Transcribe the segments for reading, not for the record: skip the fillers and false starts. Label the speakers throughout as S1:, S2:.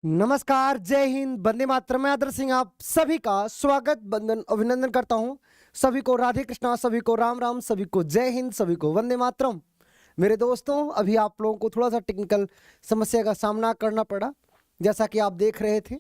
S1: नमस्कार, जय हिंद, वंदे मातरम। मैं आदर सिंह आप सभी का स्वागत, बंदन, अभिनंदन करता हूं। सभी को राधे कृष्णा, सभी को राम राम, सभी को जय हिंद, सभी को वंदे मातरम। मेरे दोस्तों, अभी आप लोगों को थोड़ा सा टेक्निकल समस्या का सामना करना पड़ा। जैसा कि आप देख रहे थे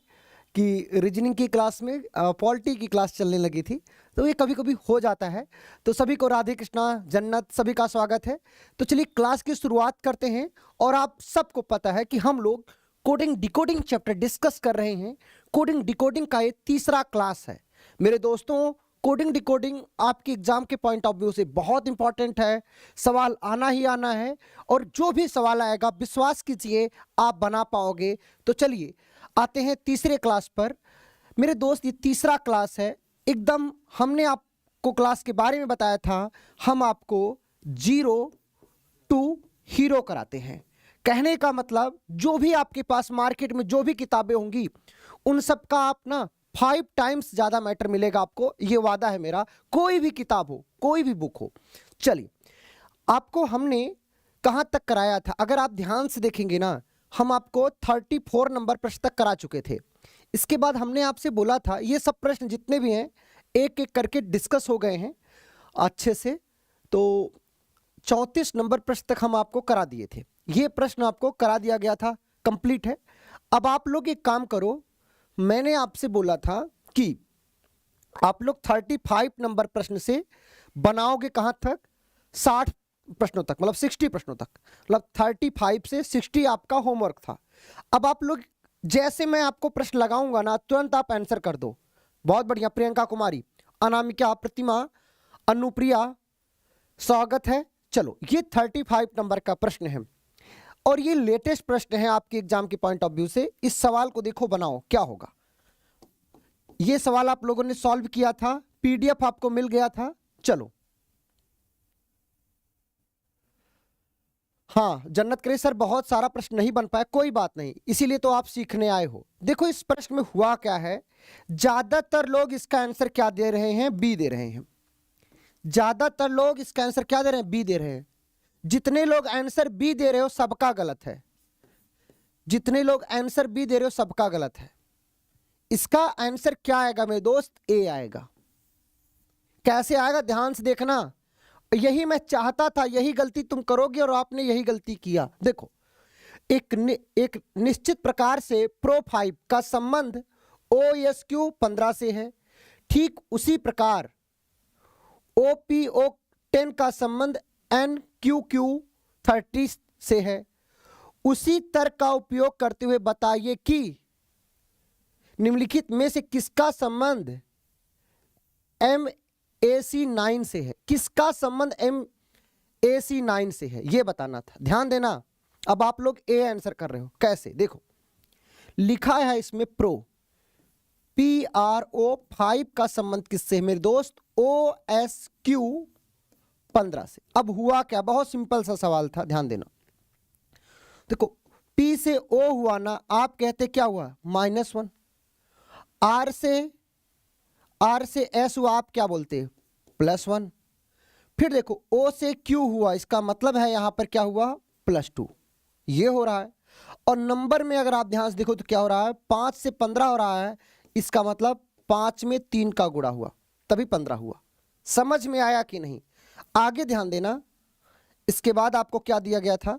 S1: कि रीजनिंग की क्लास में पॉलिटी की क्लास चलने लगी थी, तो ये कभी कभी हो जाता है। तो सभी को राधे कृष्णा, जन्नत, सभी का स्वागत है। तो चलिए क्लास की शुरुआत करते हैं। और आप सबको पता है कि हम लोग कोडिंग डिकोडिंग चैप्टर डिस्कस कर रहे हैं। कोडिंग डिकोडिंग का ये तीसरा क्लास है। मेरे दोस्तों, कोडिंग डिकोडिंग आपके एग्जाम के पॉइंट ऑफ व्यू से बहुत इंपॉर्टेंट है। सवाल आना ही आना है, और जो भी सवाल आएगा विश्वास कीजिए आप बना पाओगे। तो चलिए आते हैं तीसरे क्लास पर। मेरे दोस्त, ये तीसरा क्लास है। एकदम हमने आपको क्लास के बारे में बताया था, हम आपको जीरो टू हीरो कराते हैं। कहने का मतलब, जो भी आपके पास मार्केट में जो भी किताबें होंगी उन सब का आप ना 5 टाइम्स ज्यादा मैटर मिलेगा आपको, ये वादा है मेरा। कोई भी किताब हो, कोई भी बुक हो। चलिए, आपको हमने कहां तक कराया था? अगर आप ध्यान से देखेंगे ना, हम आपको 34 नंबर प्रश्न तक करा चुके थे। इसके बाद हमने आपसे बोला था ये सब प्रश्न जितने भी हैं एक एक करके डिस्कस हो गए हैं अच्छे से। तो 34 नंबर प्रश्न तक हम आपको करा दिए थे। ये प्रश्न आपको करा दिया गया था, कंप्लीट है। अब आप लोग एक काम करो, मैंने आपसे बोला था कि आप लोग 35 नंबर प्रश्न से बनाओगे कहां तक? 60 प्रश्नों तक, मतलब 60 प्रश्नों तक। मतलब 35 से 60 आपका होमवर्क था। अब आप लोग, जैसे मैं आपको प्रश्न लगाऊंगा ना, तुरंत आप आंसर कर दो। बहुत बढ़िया। प्रियंका कुमारी, अनामिका, प्रतिमा, अनुप्रिया, स्वागत है। चलो, ये 35 नंबर का प्रश्न है, और ये लेटेस्ट प्रश्न है आपके एग्जाम के पॉइंट ऑफ व्यू से। इस सवाल को देखो, बनाओ क्या होगा। ये सवाल आप लोगों ने सॉल्व किया था, पीडीएफ आपको मिल गया था। चलो, हाँ, जन्नत करे सर बहुत सारा प्रश्न नहीं बन पाया, कोई बात नहीं, इसीलिए तो आप सीखने आए हो। देखो इस प्रश्न में हुआ क्या है, ज्यादातर लोग इसका आंसर क्या दे रहे हैं? बी दे रहे हैं। ज्यादातर लोग इसका आंसर क्या दे रहे हैं? बी दे रहे हैं। जितने लोग आंसर बी दे रहे हो सबका गलत है। जितने लोग आंसर बी दे रहे हो सबका गलत है। इसका आंसर क्या आएगा मेरे दोस्त? ए आएगा। कैसे आएगा? ध्यान से देखना। यही मैं चाहता था, यही गलती तुम करोगे और आपने यही गलती किया। देखो, एक निश्चित प्रकार से प्रो 5 का संबंध OSQ 15 से है। ठीक उसी प्रकार OPO 10 का संबंध NQQ 30 से है। उसी तर्क का उपयोग करते हुए बताइए कि निम्नलिखित में से किसका संबंध MAC 9 से है? किसका संबंध MAC 9 से है, यह बताना था। ध्यान देना। अब आप लोग ए आंसर कर रहे हो। कैसे? देखो, लिखा है इसमें प्रो, PRO 5 का संबंध किससे है मेरे दोस्त? OSQ 15 से। अब हुआ क्या? बहुत सिंपल सा सवाल था, ध्यान देना। देखो, P से O हुआ ना, आप कहते क्या हुआ? -1। R से S हुआ, आप क्या बोलते? +1। फिर देखो O से Q हुआ, इसका मतलब है यहां पर क्या हुआ? +2। ये हो रहा है। और नंबर में अगर आप ध्यान से देखो तो क्या हो रहा है? 5 से 15 हो रहा है। इसका मतलब 5 में 3 का गुणा हुआ, तभी 15 हुआ। समझ में आया कि नहीं? आगे ध्यान देना। इसके बाद आपको क्या दिया गया था?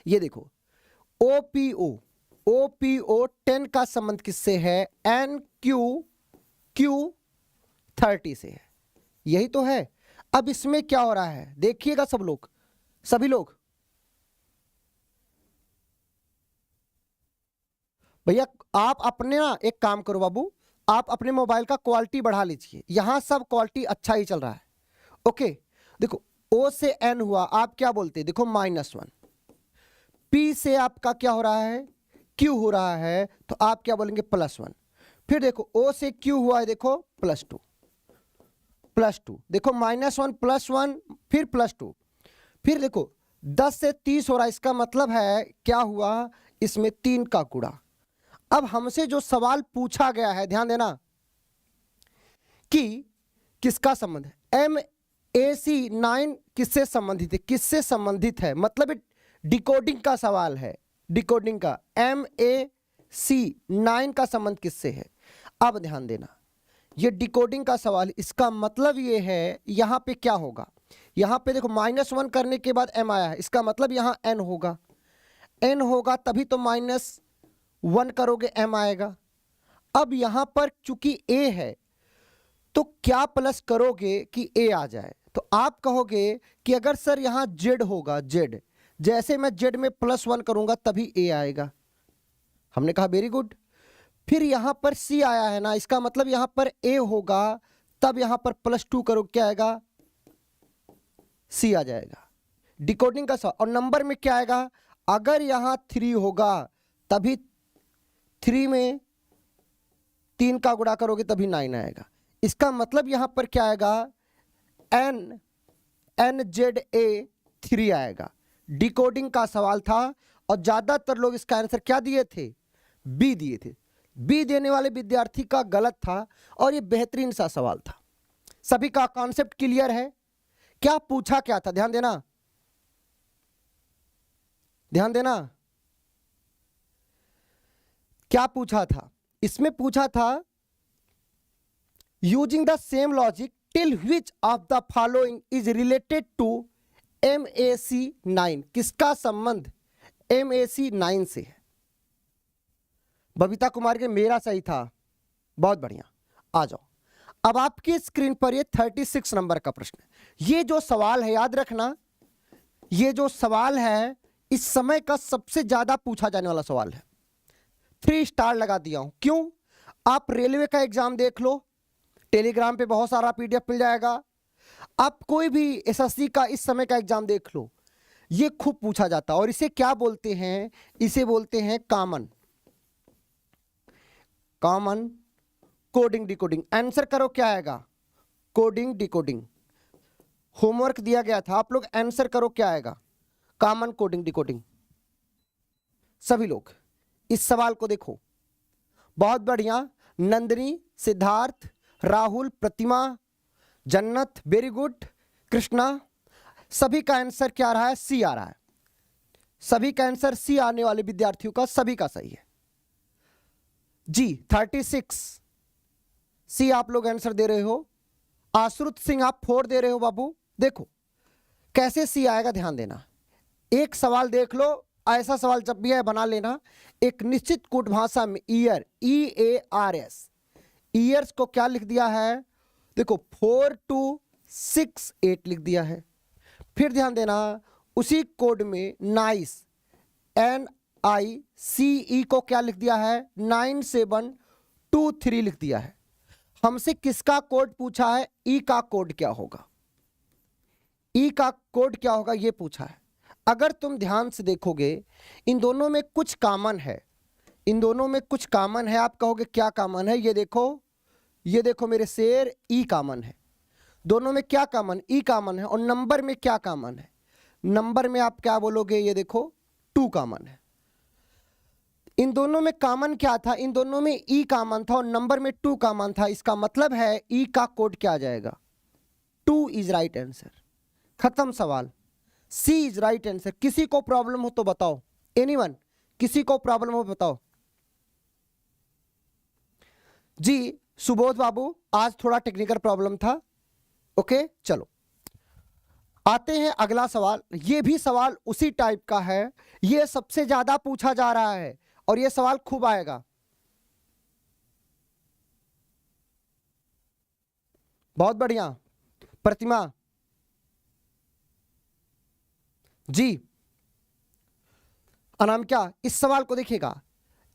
S1: ये देखो, OPO 10 का संबंध किससे है? NQQ 30 से है। यही तो है। अब इसमें क्या हो रहा है देखिएगा सब लोग, सभी लोग। भैया आप अपने ना एक काम करो बाबू, आप अपने मोबाइल का क्वालिटी बढ़ा लीजिए। यहां सब क्वालिटी अच्छा ही चल रहा है। ओके, देखो O से N हुआ, आप क्या बोलते? देखो -1। P से आपका क्या हो रहा है? Q हो रहा है, तो आप क्या बोलेंगे? +1। फिर देखो O से Q हुआ है, देखो +2। देखो -1 +1 फिर +2। फिर देखो 10 से 30 हो रहा है, इसका मतलब है क्या हुआ? इसमें 3 का गुणा। अब हमसे जो सवाल पूछा गया है, ध्यान देना, कि किसका संबंध है? MAC 9 किससे संबंधित है? किससे संबंधित है मतलब डिकोडिंग का सवाल है। डिकोडिंग का, MAC9 का संबंध किससे है? अब ध्यान देना, ये डिकोडिंग का सवाल, इसका मतलब ये है यहां पे क्या होगा, यहां पे देखो -1 करने के बाद M आया है, इसका मतलब यहां N होगा, N होगा तभी तो -1 करोगे M आएगा। अब यहां पर चूंकि A है तो क्या प्लस करोगे कि A आ जाए? तो आप कहोगे कि अगर सर यहां Z होगा, Z, जैसे मैं Z में +1 करूंगा तभी A आएगा। हमने कहा वेरी गुड। फिर यहां पर C आया है ना, इसका मतलब यहां पर A होगा, तब यहां पर +2 करो, क्या आएगा? C आ जाएगा। डिकोडिंग का सवाल। और नंबर में क्या आएगा? अगर यहां 3 होगा तभी 3 में 3 का गुणा करोगे तभी 9 आएगा। इसका मतलब यहां पर क्या आएगा? NZA3 आएगा। डिकोडिंग का सवाल था और ज्यादातर लोग इसका आंसर क्या दिए थे? बी दिए थे। बी देने वाले विद्यार्थी का गलत था और ये बेहतरीन सा सवाल था। सभी का कॉन्सेप्ट क्लियर है? क्या पूछा क्या था? ध्यान देना, ध्यान देना, क्या पूछा था? इसमें पूछा था using the same logic till which of the following is related to MAC9। किसका संबंध MAC9 से है? बबीता कुमार के मेरा सही था, बहुत बढ़िया। आ जाओ, अब आपकी स्क्रीन पर ये 36 नंबर का प्रश्न है। ये जो सवाल है याद रखना, ये जो सवाल है इस समय का सबसे ज्यादा पूछा जाने वाला सवाल है। 3 स्टार लगा दिया हूं। क्यों? आप रेलवे का एग्जाम देख लो, टेलीग्राम पे बहुत सारा PDF मिल जाएगा। आप कोई भी SSC का इस समय का एग्जाम देख लो, ये खूब पूछा जाता है। और इसे क्या बोलते हैं? इसे बोलते हैं कॉमन कोडिंग डिकोडिंग। आंसर करो क्या आएगा? Coding decoding. होमवर्क दिया गया था, आप लोग आंसर करो क्या आएगा? Common coding decoding. सभी लोग इस सवाल को देखो, बहुत बढ़िया। नंदिनी, सिद्धार्थ, राहुल, प्रतिमा, जन्नत, वेरी गुड, कृष्णा, सभी का आंसर क्या आ रहा है? सी आ रहा है। सभी का आंसर सी आने वाले विद्यार्थियों का सभी का सही है जी। 36 सी आप लोग आंसर दे रहे हो। आश्रुत सिंह आप 4 दे रहे हो। बाबू देखो कैसे सी आएगा, ध्यान देना। एक सवाल देख लो, ऐसा सवाल जब भी है बना लेना। एक निश्चित कूट भाषा में ईयर, EARS, ईयर्स को क्या लिख दिया है? देखो 4268 लिख दिया है। फिर ध्यान देना, उसी कोड में नाइस, NICE को क्या लिख दिया है? 9723 लिख दिया है। हमसे किसका कोड पूछा है? ई का कोड क्या होगा? ई का कोड क्या होगा ये पूछा है। अगर तुम ध्यान से देखोगे इन दोनों में कुछ कॉमन है, इन दोनों में कुछ कॉमन है। आप कहोगे क्या कॉमन है? ये देखो, ये देखो मेरे शेर, ई कॉमन है। दोनों में क्या कॉमन? ई कॉमन है। और नंबर में क्या कॉमन है? नंबर में आप क्या बोलोगे? ये देखो 2 कॉमन है। इन दोनों में कॉमन क्या था? इन दोनों में ई कॉमन था और नंबर में 2 कॉमन था। इसका मतलब है ई का कोड क्या आ जाएगा? 2 इज राइट आंसर। खत्म सवाल। सी इज राइट आंसर। किसी को प्रॉब्लम हो तो बताओ। एनीवन, किसी को प्रॉब्लम हो बताओ जी। सुबोध बाबू आज थोड़ा टेक्निकल प्रॉब्लम था। ओके चलो आते हैं अगला सवाल। ये भी सवाल उसी टाइप का है, ये सबसे ज्यादा पूछा जा रहा है और ये सवाल खूब आएगा। बहुत बढ़िया प्रतिमा जी। अनामिका इस सवाल को देखिएगा।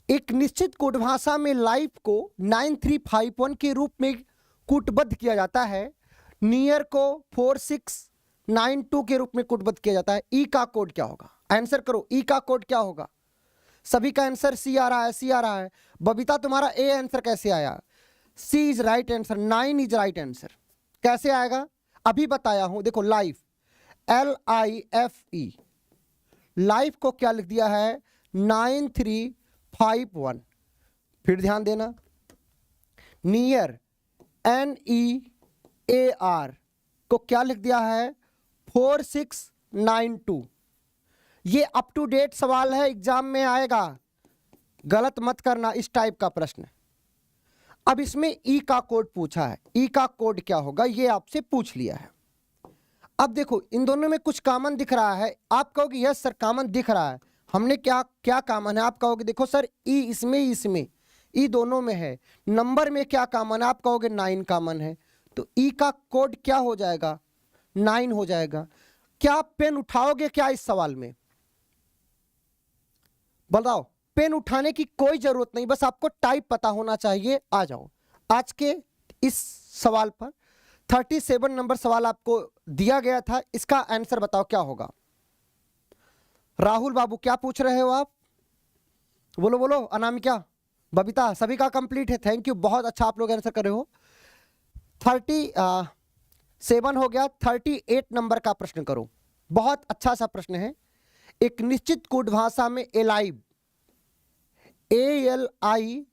S1: एक निश्चित कोड भाषा में लाइफ को 9351 के रूप में कूटबद्ध किया जाता है। नियर को 4692 के रूप में कूटबद्ध किया जाता है। ई का कोड क्या होगा? आंसर करो, ई का कोड क्या होगा? सभी का आंसर सी आ रहा है, सी आ रहा है। बबीता तुम्हारा ए आंसर कैसे आया? C is right answer, 9 is right answer. कैसे आएगा? अभी बताया हूं। देखो लाइफ, LIFE, लाइफ को क्या लिख दिया है? 9351। फिर ध्यान देना, नियर, NEAR को क्या लिख दिया है? 4692। ये अप टू डेट सवाल है, एग्जाम में आएगा, गलत मत करना, इस टाइप का प्रश्न। अब इसमें ई का कोड पूछा है, ई का कोड क्या होगा ये आपसे पूछ लिया है। अब देखो इन दोनों में कुछ कॉमन दिख रहा है, आप कहोगे यस सर कॉमन दिख रहा है, हमने क्या क्या कॉमन है, आप कहोगे देखो सर ई इसमें ई दोनों में है, नंबर में क्या कॉमन है, आप कहोगे 9 कॉमन है, तो ई का कोड क्या हो जाएगा, 9 हो जाएगा। क्या आप पेन उठाओगे क्या इस सवाल में, बताओ। पेन उठाने की कोई जरूरत नहीं, बस आपको टाइप पता होना चाहिए। आ जाओ आज के इस सवाल पर, 37 नंबर सवाल आपको दिया गया था, इसका आंसर बताओ क्या होगा। राहुल बाबू क्या पूछ रहे हो आप, बोलो बोलो। अनामिका, बबीता, सभी का कंप्लीट है, थैंक यू, बहुत अच्छा आप लोग आंसर कर रहे हो। 37 हो गया, 38 नंबर का प्रश्न करो। बहुत अच्छा सा प्रश्न है। एक निश्चित कोड भाषा में एलाइव, ALIVE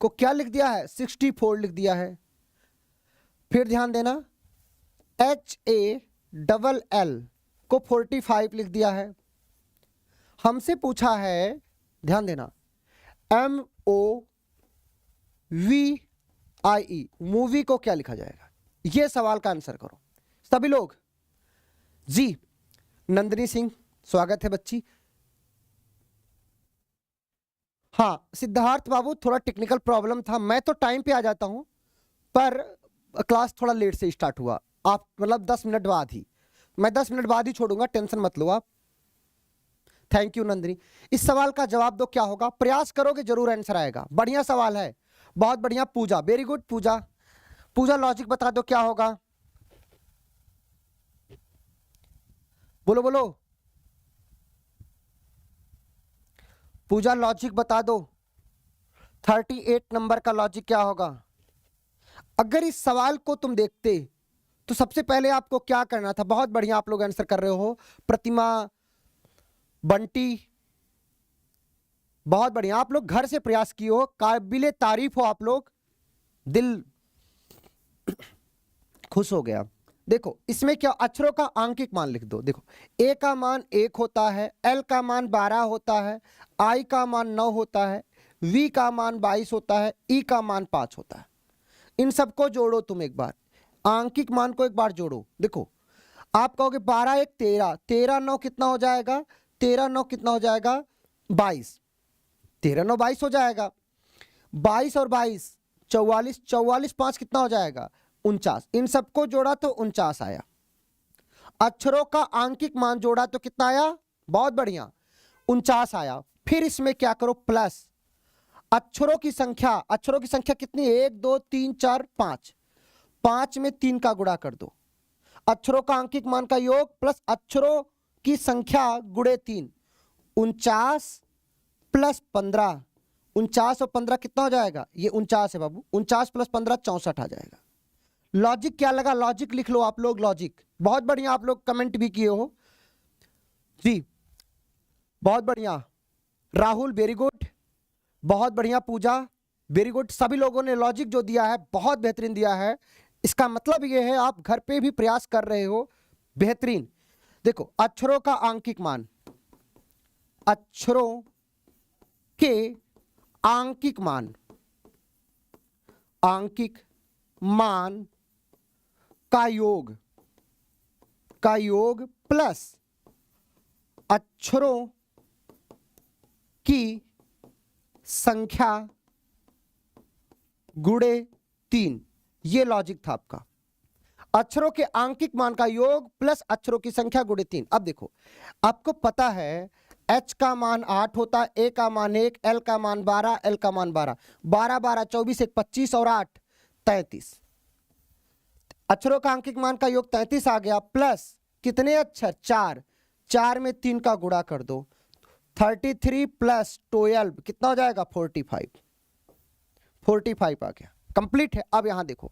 S1: को क्या लिख दिया है, 64 लिख दिया है। फिर ध्यान देना, HALL को 45 लिख दिया है। हमसे पूछा है, ध्यान देना, MOVIE मूवी को क्या लिखा जाएगा, यह सवाल का आंसर करो सभी लोग जी। नंदिनी सिंह स्वागत है बच्ची। हाँ सिद्धार्थ बाबू, थोड़ा टेक्निकल प्रॉब्लम था, मैं तो टाइम पे आ जाता हूं, पर क्लास थोड़ा लेट से स्टार्ट हुआ, आप मतलब 10 मिनट बाद ही, मैं 10 मिनट बाद ही छोड़ूंगा, टेंशन मत लो आप। Thank you Nandini. इस सवाल का जवाब दो क्या होगा, प्रयास करोगे जरूर आंसर आएगा, बढ़िया सवाल है, बहुत बढ़िया। पूजा, वेरी गुड पूजा। पूजा लॉजिक बता दो क्या होगा, बोलो बोलो पूजा, लॉजिक बता दो, 38 नंबर का लॉजिक क्या होगा। अगर इस सवाल को तुम देखते तो सबसे पहले आपको क्या करना था, बहुत बढ़िया आप लोग आंसर कर रहे हो, प्रतिमा, बंटी, बहुत बढ़िया, आप लोग घर से प्रयास किए हो, काबिले तारीफ हो आप लोग, दिल खुश हो गया। देखो इसमें क्या, अक्षरों का आंकिक मान लिख दो। देखो ए का मान 1 होता है, एल का मान 12 होता है, आई का मान 9 होता है, वी का मान 22 होता है, ई का मान 5 होता है। इन सबको जोड़ो तुम एक बार, आंकिक मान को एक बार जोड़ो। देखो आप कहोगे 12 1 13, 13 9 कितना हो जाएगा, 13 9 कितना हो जाएगा, 22, 13 9 22 हो जाएगा, 22 और 22 44, 44 5 कितना हो जाएगा, 49। इन सबको जोड़ा तो 49 आया। अक्षरों का आंकिक मान जोड़ा तो कितना आया, बहुत बढ़िया, 49 आया। फिर इसमें क्या करो, प्लस अक्षरों की संख्या, अक्षरों की संख्या कितनी, 1 2 3 4 5, 5 में 3 का गुणा कर दो, अक्षरों का आंकिक मान का योग प्लस अक्षरों की संख्या गुणे 3, 49 प्लस 15, 49 और 15 कितना हो जाएगा, ये 49 है बाबू, 49 प्लस 15 64 आ जाएगा। लॉजिक क्या लगा, लॉजिक लिख लो आप लोग, लॉजिक, बहुत बढ़िया आप लोग कमेंट भी किए हो जी, बहुत बढ़िया। राहुल वेरी गुड, बहुत बढ़िया। पूजा वेरी गुड, सभी लोगों ने लॉजिक जो दिया है बहुत बेहतरीन दिया है, इसका मतलब ये है आप घर पे भी प्रयास कर रहे हो, बेहतरीन। देखो अक्षरों का आंकिक मान, अक्षरों के आंकिक मान, आंकिक मान का योग प्लस अक्षरों की संख्या गुणे 3, ये लॉजिक था आपका। अक्षरों के आंकिक मान का योग प्लस अक्षरों की संख्या गुणे 3। अब देखो आपको पता है H का मान 8 होता है, A का मान 1, L का मान 12, L का मान 12, 12 12 24 1 25 और 8 33। अक्षरों का आंकिक मान का योग 33 आ गया, प्लस कितने अक्षर, 4, 4 में 3 का गुणा कर दो, 33 प्लस 12 कितना हो जाएगा, 45, 45 आ गया, कंप्लीट है। अब यहां देखो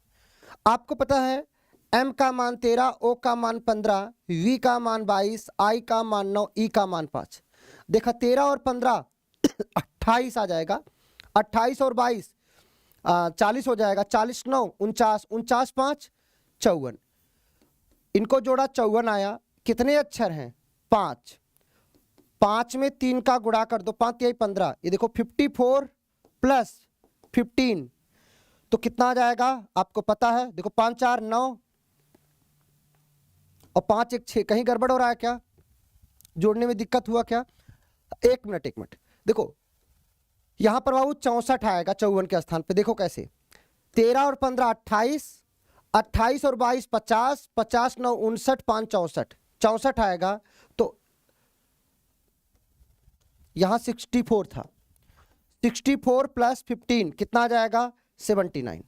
S1: आपको पता है M का मान 13, O का मान 15, V का मान 22, I का मान 9, E का मान 5। देखा 13 और 15 28 आ जाएगा, 28 और 22 40 हो जाएगा, 40 9 49, 49 5 54, इनको जोड़ा 54 आया। कितने अक्षर हैं, 5, 5 में 3 का गुणा कर दो, 5 यही 15, ये देखो 54 प्लस 15 तो कितना आ जाएगा आपको पता है, देखो 5 4 9 और 5 1 6। कहीं गड़बड़ हो रहा है क्या, जोड़ने में दिक्कत हुआ क्या? एक मिनट देखो यहां पर बाबू 64 आएगा 54 के स्थान पे। देखो कैसे, 13 और 15 28, 28 और 22 50, 50 9 59, 5 64, 64 आएगा। तो यहां 64 था, 64 प्लस 15 कितना आ जाएगा 79।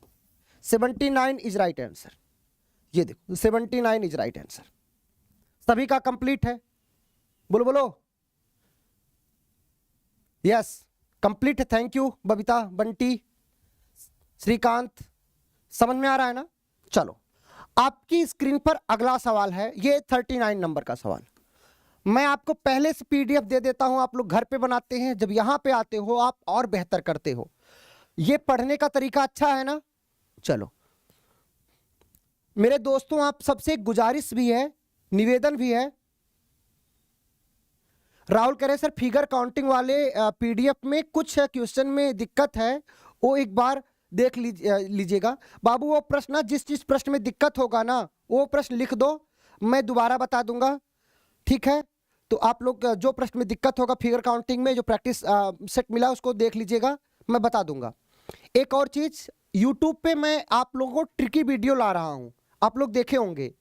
S1: 79 इज राइट आंसर। ये देखो 79 इज राइट आंसर। सभी का कंप्लीट है, बोलो बोलो यस कंप्लीट है। थैंक यू बबीता, बंटी, श्रीकांत, समझ में आ रहा है ना? चलो आपकी स्क्रीन पर अगला सवाल है, ये 39 नंबर का सवाल। मैं आपको पहले से पीडीएफ दे देता हूं, आप लोग घर पे बनाते हैं, जब यहां पे आते हो आप और बेहतर करते हो। ये पढ़ने का तरीका अच्छा है ना? चलो मेरे दोस्तों, आप सबसे एक गुजारिश भी है, निवेदन भी है। राहुल कह रहे सर फिगर काउंटिंग वाले पीडीएफ में कुछ क्वेश्चन में दिक्कत है, वो एक बार देख लीजिएगा। बाबू वो प्रश्न, जिस प्रश्न में दिक्कत होगा ना वो प्रश्न लिख दो, मैं दोबारा बता दूंगा, ठीक है? तो आप लोग जो प्रश्न में दिक्कत होगा फिगर काउंटिंग में, जो प्रैक्टिस सेट मिला उसको देख लीजिएगा, मैं बता दूंगा। एक और चीज, यूट्यूब पे मैं आप लोगों को ट्रिकी वीडियो ला रहा हूं, आप लोग देखे होंगे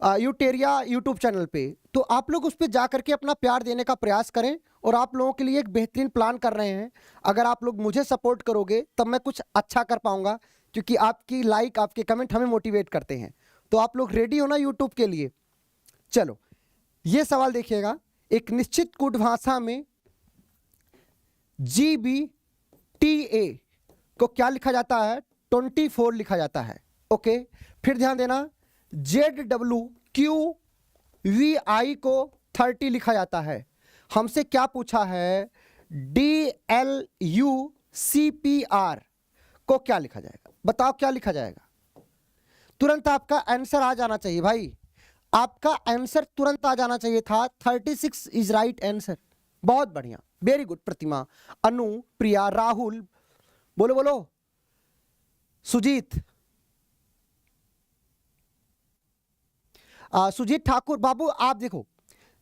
S1: यूटेरिया यूट्यूब चैनल पे, तो आप लोग उस पर जा करके अपना प्यार देने का प्रयास करें। और आप लोगों के लिए एक बेहतरीन प्लान कर रहे हैं, अगर आप लोग मुझे सपोर्ट करोगे तब मैं कुछ अच्छा कर पाऊंगा, क्योंकि आपकी लाइक आपके कमेंट हमें मोटिवेट करते हैं। तो आप लोग रेडी हो ना यूट्यूब के लिए? चलो ये सवाल देखिएगा, एक निश्चित कूट भाषा में GBTA को क्या लिखा जाता है? 24 लिखा जाता है। ओके, फिर ध्यान देना, ZWQVI को 30 लिखा जाता है। हमसे क्या पूछा है? DLUCPR को क्या लिखा जाएगा? बताओ क्या लिखा जाएगा? तुरंत आपका आंसर आ जाना चाहिए भाई, आपका आंसर तुरंत आ जाना चाहिए था। 36 इज राइट आंसर। बहुत बढ़िया, वेरी गुड। प्रतिमा, अनु, प्रिया, राहुल, बोलो बोलो, सुजीत, सुजीत ठाकुर। बाबू आप देखो,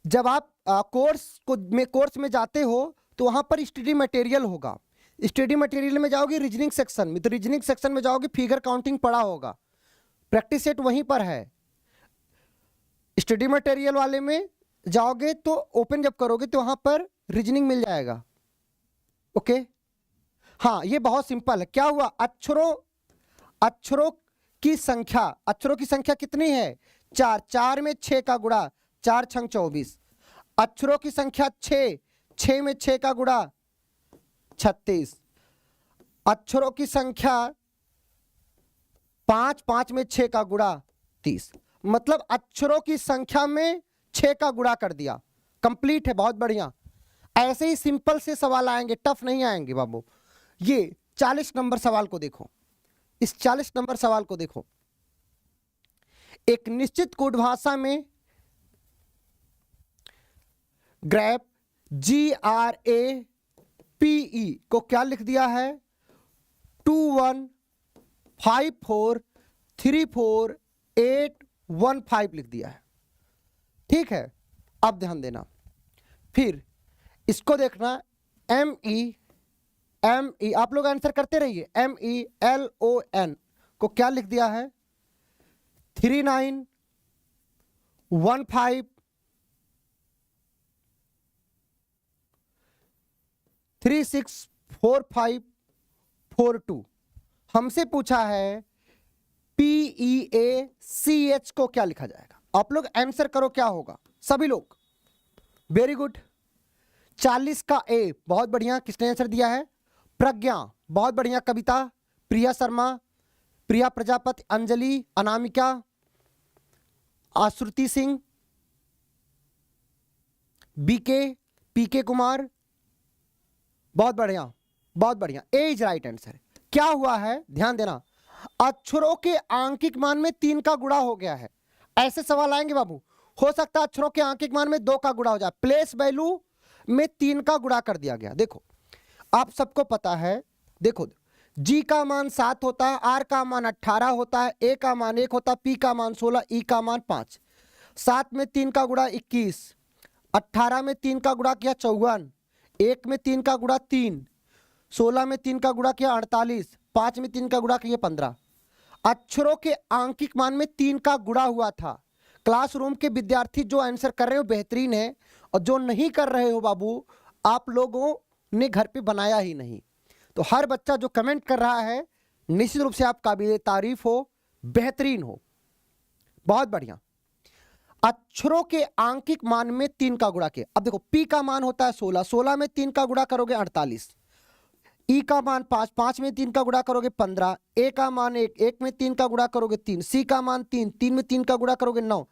S1: जब आप कोर्स में जाते हो तो वहां पर स्टडी मटेरियल होगा, स्टडी मटेरियल में जाओगे रीजनिंग सेक्शन में, तो रीजनिंग सेक्शन में जाओगे फिगर काउंटिंग पढ़ा होगा, प्रैक्टिस सेट वहीं पर है। स्टडी मटेरियल वाले में जाओगे तो ओपन जब करोगे तो वहां पर रीजनिंग मिल जाएगा। ओके, हाँ ये बहुत सिंपल है। क्या हुआ? अक्षरों की संख्या कितनी है? 4, 4 में 6 का गुणा, 4 छंग 24। अक्षरों की संख्या 6, 6 में 6 का गुणा 36। अक्षरों की संख्या 5, 5 में 6 का गुणा 30। मतलब अक्षरों की संख्या में 6 का गुणा कर दिया, कंप्लीट है। बहुत बढ़िया, ऐसे ही सिंपल से सवाल आएंगे, टफ नहीं आएंगे बाबू। ये 40 नंबर सवाल को देखो, इस 40 नंबर सवाल को देखो। एक निश्चित कोड भाषा में ग्रेप GRAPE को क्या लिख दिया है? 215434 लिख दिया है, ठीक है? अब ध्यान देना, फिर इसको देखना, MELON, आप लोग आंसर करते रहिए। MELON को क्या लिख दिया है? 3915364542। हमसे पूछा है PEACH को क्या लिखा जाएगा? आप लोग आंसर करो क्या होगा सभी लोग। वेरी गुड, 40 का A, बहुत बढ़िया। किसने आंसर दिया है? प्रज्ञा, बहुत बढ़िया। कविता, प्रिया शर्मा, प्रिया प्रजापति, अंजलि, अनामिका, आश्रुति सिंह, PK कुमार, बहुत बढ़िया बहुत बढ़िया। A is right answer. क्या हुआ है ध्यान देना, अक्षरों के आंकिक मान में 3 का गुणा हो गया है। ऐसे सवाल आएंगे बाबू, हो सकता है अक्षरों के आंकिक मान में 2 का गुणा हो जाए। प्लेस वैल्यू में 3 का गुणा कर दिया गया। देखो आप सबको पता है, देखो जी का मान 7 होता है, आर का मान 18 होता है, ए का मान 1 होता है, पी का मान 16, ई का मान 5। 7 में 3 का गुणा 21, 18 में 3 का गुणा किया 54, 1 में 3 का गुणा 3, 16 में 3 का गुणा किया 48, 5 में 3 का गुणा किया 15। अक्षरों के आंकिक मान में 3 का गुणा हुआ था। क्लासरूम के विद्यार्थी जो आंसर कर रहे हो बेहतरीन है, और जो नहीं कर रहे हो बाबू, आप लोगों ने घर पे बनाया ही नहीं। तो हर बच्चा जो कमेंट कर रहा है निश्चित रूप से आप काबिल तारीफ हो, बेहतरीन हो, बहुत बढ़िया। अक्षरों के आंकिक मान में 3 का गुणा किया। अब देखो पी का मान होता है 16, 16 में 3 का गुणा करोगे 48, ई का मान 5, 5 में 3 का गुणा करोगे 15, ए का मान 1, 1 में 3 का गुणा करोगे 3, सी का मान 3, 3 में 3 का गुणा करोगे 9,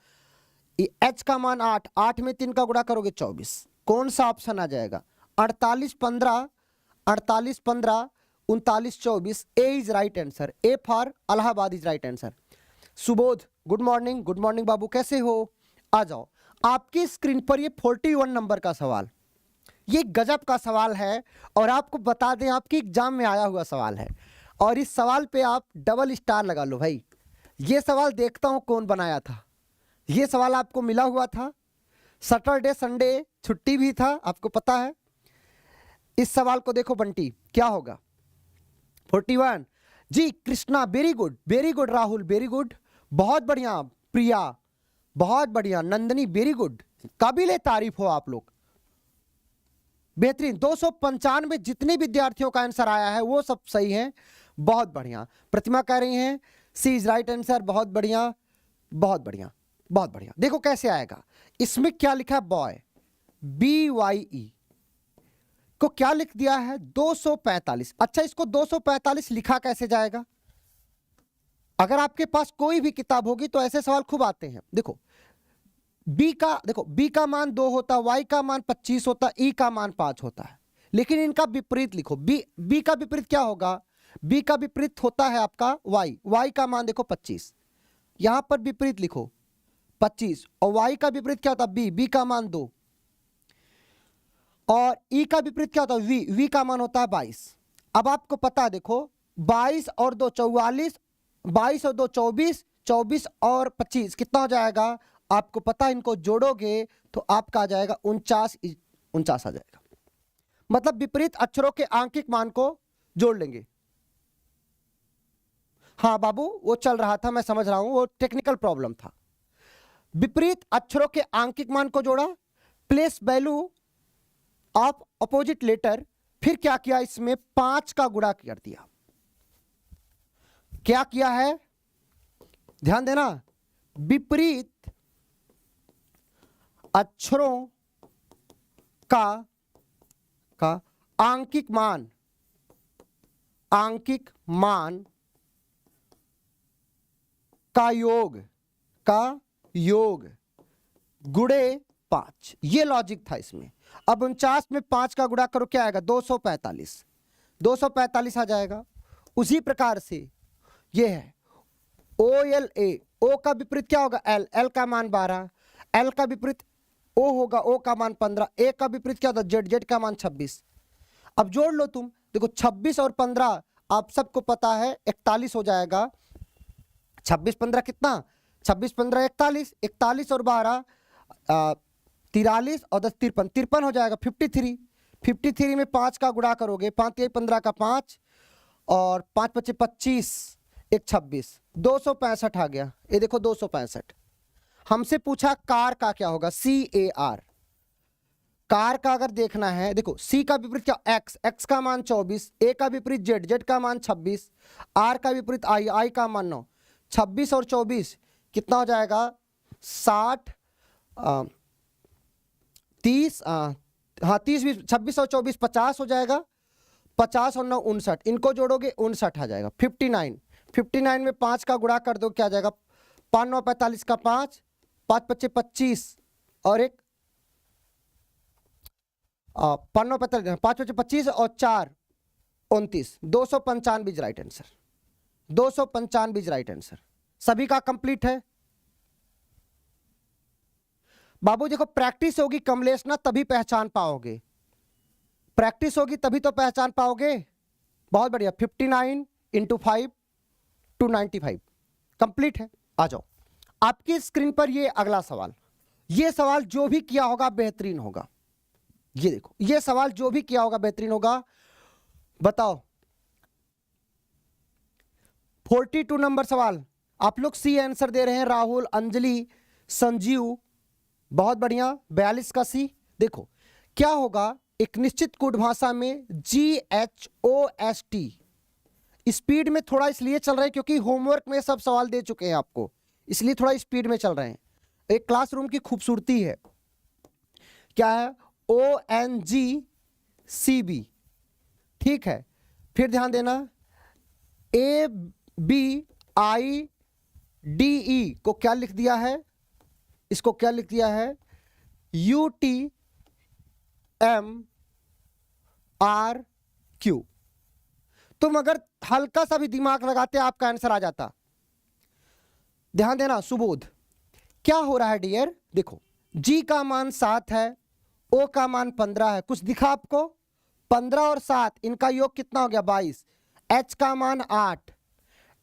S1: एच का मान 8, 8 में 3 का गुणा करोगे 24। कौन सा ऑप्शन आ जाएगा? 48 15, 48 15, 39 24। A is right answer, A for Allahabad is right answer. Subodh good morning बाबू, कैसे हो? आ जाओ। आपकी स्क्रीन पर ये 41 नंबर का सवाल, ये गजब का सवाल है, और आपको बता दें आपकी एग्जाम में आया हुआ सवाल है, और इस सवाल पे आप डबल स्टार लगा लो भाई। ये सवाल देखता हूं कौन बनाया था। ये सवाल आपको मिला हुआ था, सैटरडे संडे छुट्टी भी था, आपको पता है। इस सवाल को देखो बंटी, क्या होगा? 41 जी। Krishna very good, Rahul very good, बहुत बढ़िया, प्रिया बहुत बढ़िया, नंदनी वेरी गुड, काबिले तारीफ हो आप लोग, बेहतरीन। 295 जितने विद्यार्थियों का आंसर आया है वो सब सही है, बहुत बढ़िया। प्रतिमा कह रही हैं सी इज राइट आंसर, बहुत बढ़िया बहुत बढ़िया बहुत बढ़िया। देखो कैसे आएगा, इसमें क्या लिखा है? बॉय, BYE को क्या लिख दिया है? 245। अच्छा, इसको 245 लिखा कैसे जाएगा? अगर आपके पास कोई भी किताब होगी तो ऐसे सवाल खूब आते हैं। देखो बी का मान 2 होता है, वाई का मान 25 होता है, ई का मान 5 होता है, लेकिन इनका विपरीत लिखो। बी का विपरीत क्या होगा? बी का विपरीत होता है आपका वाई का मान देखो 25, यहां पर विपरीत लिखो 25, और वाई का विपरीत क्या होता है? बी का मान 2, और ई का विपरीत क्या होता है? वी का मान होता है 22। अब आपको पता है, देखो 22 और 2 44, 22 और 2 24, 24 और 25 कितना हो जाएगा? आपको पता है, इनको जोड़ोगे तो आपका आ जाएगा 49 आ जाएगा। मतलब विपरीत अक्षरों के आंकिक मान को जोड़ लेंगे। हाँ बाबू, वो चल रहा था, मैं समझ रहा हूं, वो टेक्निकल प्रॉब्लम था। विपरीत अक्षरों के आंकिक मान को जोड़ा, place value of opposite letter, फिर क्या किया? इसमें 5 का गुणा कर दिया। क्या किया है? ध्यान देना, विपरीत अक्षरों का आंकिक मान का योग गुणे 5। ये लॉजिक था इसमें। अब 49 में 5 का गुणा करो, क्या आएगा? 245, 245 आ जाएगा। उसी प्रकार से ये है OLA, O का विपरीत क्या होगा? L का मान 12, L का विपरीत O होगा, O का मान 15, A का विपरीत क्या होता है? Z का मान 26। अब जोड़ लो तुम, देखो 26 और 15 आप सबको पता है 41 हो जाएगा। 26 15 कितना? 26 15 41, 41 और 12 43 और 10 53, 53 हो जाएगा। 53 में 5 का गुणा करोगे, 5 1 15 का 5, और 5 5 25, 1 26, 265 आ गया। ये देखो 265। हमसे पूछा कार का क्या होगा? CAR। कार का अगर देखना है, देखो सी का विपरीत क्या? एक्स का मान 24, ए का विपरीत जेड का मान 26, आर का विपरीत आई का मान 9। 26 और 24 कितना हो जाएगा? 60 30 हाँ 30 भी, 26 और 24 50 हो जाएगा। 50 और 9 59, इनको जोड़ोगे 59 आ जाएगा। 59 में 5 का गुणा कर दो, क्या आ जाएगा? 5 9 45 का 5, 5 5 25 और 1 5 9 45, 5 5 25 और 4 29, 295 राइट आंसर। 295 right answer. सभी का कंप्लीट है। बाबू देखो प्रैक्टिस होगी कमलेश ना, तभी पहचान पाओगे, प्रैक्टिस होगी तभी तो पहचान पाओगे। बहुत बढ़िया, 59 × 5 295 कंप्लीट है। आ जाओ आपकी स्क्रीन पर ये अगला सवाल, ये सवाल जो भी किया होगा बेहतरीन होगा। ये देखो ये सवाल जो भी किया होगा बेहतरीन होगा। बताओ 42 नंबर सवाल, आप लोग सी आंसर दे रहे हैं, राहुल, अंजलि, संजीव, बहुत बढ़िया। 42 का सी। देखो क्या होगा, एक निश्चित कोड भाषा में GHOST, स्पीड में थोड़ा इसलिए चल रहे हैं क्योंकि होमवर्क में सब सवाल दे चुके हैं आपको, इसलिए थोड़ा स्पीड में चल रहे हैं। एक क्लासरूम की खूबसूरती है। क्या है, ONGCB, ठीक है। फिर ध्यान देना, ABIDE को क्या लिख दिया है, इसको क्या लिख दिया है, UTMRQ। तुम अगर हल्का सा भी दिमाग लगाते आपका आंसर आ जाता। ध्यान देना सुबोध, क्या हो रहा है डियर, देखो G का मान 7 है, O का मान 15 है, कुछ दिखा आपको, 15 और 7 इनका योग कितना हो गया 22, H का मान 8,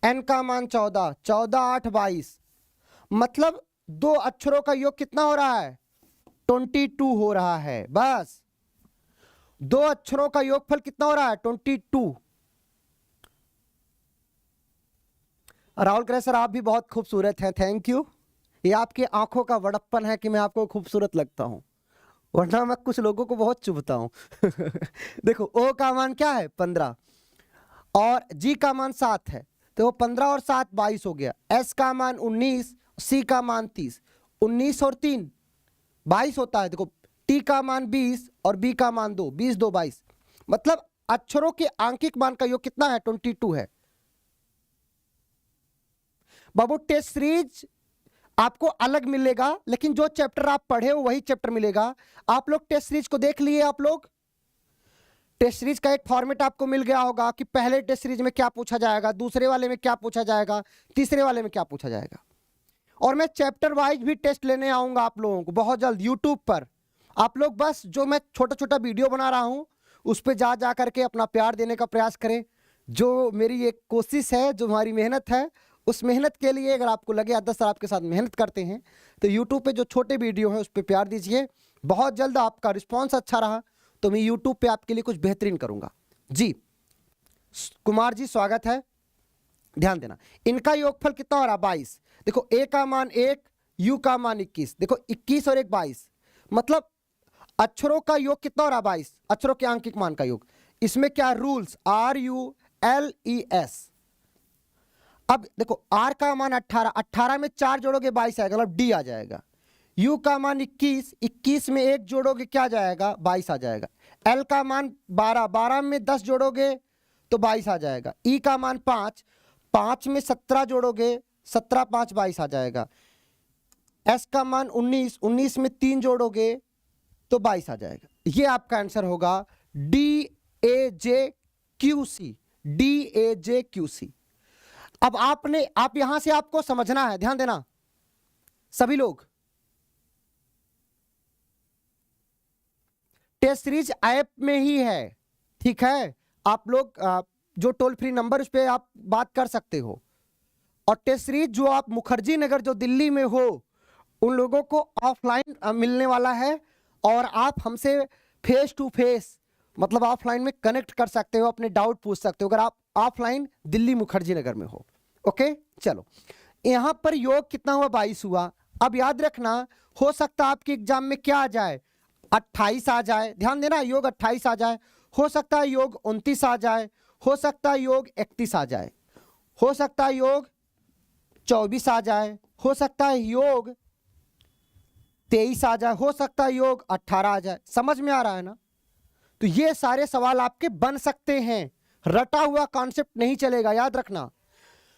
S1: N का मान 14, 14 8 22, मतलब दो अक्षरों का योग कितना हो रहा है 22 हो रहा है। बस दो अक्षरों का योगफल कितना हो रहा है 22। राहुल करे सर आप भी बहुत खूबसूरत हैं, थैंक यू। ये आपकी आंखों का बड़प्पन है कि मैं आपको खूबसूरत लगता हूं, वरना मैं कुछ लोगों को बहुत चुभता हूं। देखो O का मान क्या है 15 और G का मान 7 है, तो वो 15 और 7 22 हो गया। S का मान 19, C का मान 30, 19 और 3 22 होता है। देखो T का मान 20 और B का मान 2, 20 2 22, मतलब अक्षरों के आंकिक मान का योग कितना है 22 है। बाबू टेस्ट सीरीज आपको अलग मिलेगा, लेकिन जो चैप्टर आप पढ़े हो वही चैप्टर मिलेगा। आप लोग टेस्ट सीरीज को देख लिए, आप लोग टेस्ट सीरीज का एक फॉर्मेट आपको मिल गया होगा कि पहले टेस्ट सीरीज में क्या पूछा जाएगा, दूसरे वाले में क्या पूछा जाएगा, तीसरे वाले में क्या पूछा जाएगा। और मैं चैप्टर वाइज भी टेस्ट लेने आऊंगा आप लोगों को बहुत जल्द यूट्यूब पर। आप लोग बस जो मैं छोटा छोटा वीडियो बना रहा हूं उस पर जा करके अपना प्यार देने का प्रयास करें। जो मेरी एक कोशिश है, जो हमारी मेहनत है, उस मेहनत के लिए अगर आपको लगे आदत सर आपके साथ मेहनत करते हैं तो यूट्यूब पे जो छोटे वीडियो हैं उस पर प्यार दीजिए। बहुत जल्द आपका रिस्पांस अच्छा रहा तो मैं यूट्यूब पे आपके लिए कुछ बेहतरीन करूंगा। जी कुमार जी स्वागत है। ध्यान देना इनका योगफल कितना हो रहा 22। देखो A का मान 1, U का मान 21, देखो 21 और 1 22, मतलब अक्षरों का योग कितना हो रहा 22, अक्षरों के आंकिक मान का योग। इसमें क्या रूल्स, RULES। अब देखो R का मान 18, 18 में 4 जोड़ोगे 22 आएगा, मतलब D आ जाएगा। U का मान 21, 21 में 1 जोड़ोगे क्या जाएगा 22 आ जाएगा। L का मान 12, 12 में 10 जोड़ोगे तो 22 आ जाएगा। E का मान 5, 5 में 17 जोड़ोगे 17 5 22 आ जाएगा। S का मान 19, 19 में 3 जोड़ोगे तो 22 आ जाएगा। ये आपका आंसर होगा DAJQC, DAJQC। अब आप यहां से आपको समझना है, ध्यान देना सभी लोग। टेस्ट सीरीज ऐप में ही है, ठीक है। आप लोग जो टोल फ्री नंबर उस पर आप बात कर सकते हो। और टेस्ट सीरीज जो आप मुखर्जी नगर जो दिल्ली में हो उन लोगों को ऑफलाइन मिलने वाला है, और आप हमसे फेस टू फेस मतलब ऑफलाइन में कनेक्ट कर सकते हो, अपने डाउट पूछ सकते हो अगर आप ऑफलाइन दिल्ली मुखर्जी नगर में हो। ओके चलो, यहां पर योग कितना हुआ 22 हुआ। अब याद रखना हो सकता है आपके एग्जाम में क्या आ जाए 28 आ जाए, ध्यान देना योग 28 आ जाए, हो सकता है योग 29 आ जाए, हो सकता है योग 31 आ जाए, हो सकता है योग 24 आ जाए, हो सकता है योग 23 आ जाए, हो सकता है योग 18 आ जाए। समझ में आ रहा है ना? तो ये सारे सवाल आपके बन सकते हैं, रटा हुआ कॉन्सेप्ट नहीं चलेगा, याद रखना।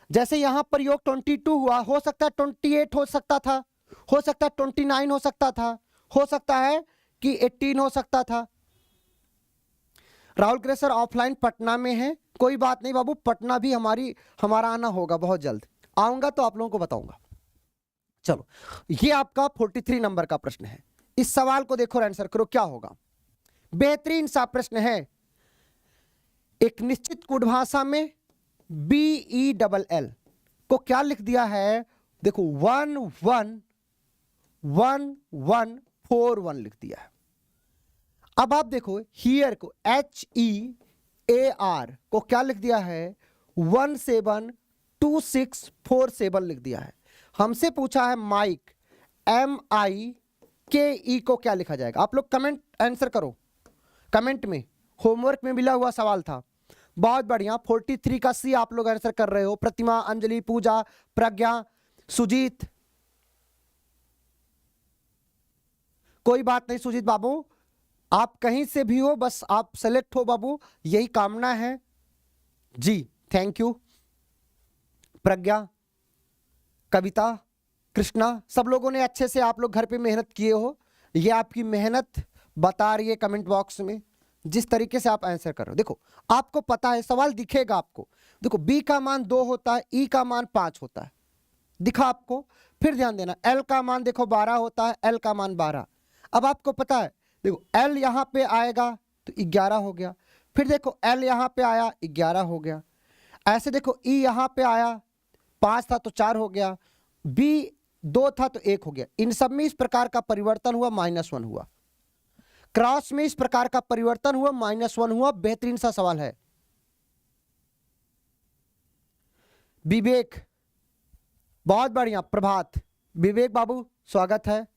S1: जैसे यहां पर योग 22 हुआ, हो सकता है 28 हो सकता था, हो सकता है 29 हो सकता था, हो सकता है कि 18 हो सकता था। राहुल करे सर ऑफलाइन पटना में है, कोई बात नहीं बाबू, पटना भी हमारा आना होगा बहुत जल्द, आऊंगा तो आप लोगों को बताऊंगा। चलो, ये आपका 43 नंबर का प्रश्न है। इस सवाल को देखो और आंसर करो क्या होगा। बेहतरीन सा प्रश्न है। एक निश्चित कूट भाषा में BELL को क्या लिख दिया है, देखो 111141 लिख दिया है। अब आप देखो हियर को HEAR को क्या लिख दिया है, 172647 लिख दिया है। हमसे पूछा है माइक MIKE को क्या लिखा जाएगा। आप लोग कमेंट आंसर करो, कमेंट में, होमवर्क में मिला हुआ सवाल था। बहुत बढ़िया, 43 का C आप लोग आंसर कर रहे हो। प्रतिमा, अंजलि, पूजा, प्रज्ञा, सुजीत, कोई बात नहीं सुजीत बाबू, आप कहीं से भी हो, बस आप सेलेक्ट हो बाबू, यही कामना है जी। Thank you. प्रज्ञा, कविता, कृष्णा, सब लोगों ने अच्छे से, आप लोग घर पे मेहनत किए हो। ये आपकी मेहनत बता रही है कमेंट बॉक्स में, जिस तरीके से आप आंसर कर रहे हो। देखो आपको पता है, सवाल दिखेगा आपको। देखो B का मान 2 होता है, E का मान 5 होता है, दिखा आपको। फिर ध्यान देना, L का मान देखो 12 होता है, L का मान 12। अब आपको पता है, देखो L यहां पे आएगा तो 11 हो गया। फिर देखो L यहां पे आया 11 हो गया। ऐसे देखो E यहां पे आया, 5 था तो 4 हो गया, B 2 था तो 1 हो गया। इन सब में इस प्रकार का परिवर्तन हुआ, -1 हुआ। क्रॉस में इस प्रकार का परिवर्तन हुआ, -1 हुआ। बेहतरीन सा सवाल है। विवेक, बहुत बढ़िया। प्रभात, विवेक बाबू स्वागत है।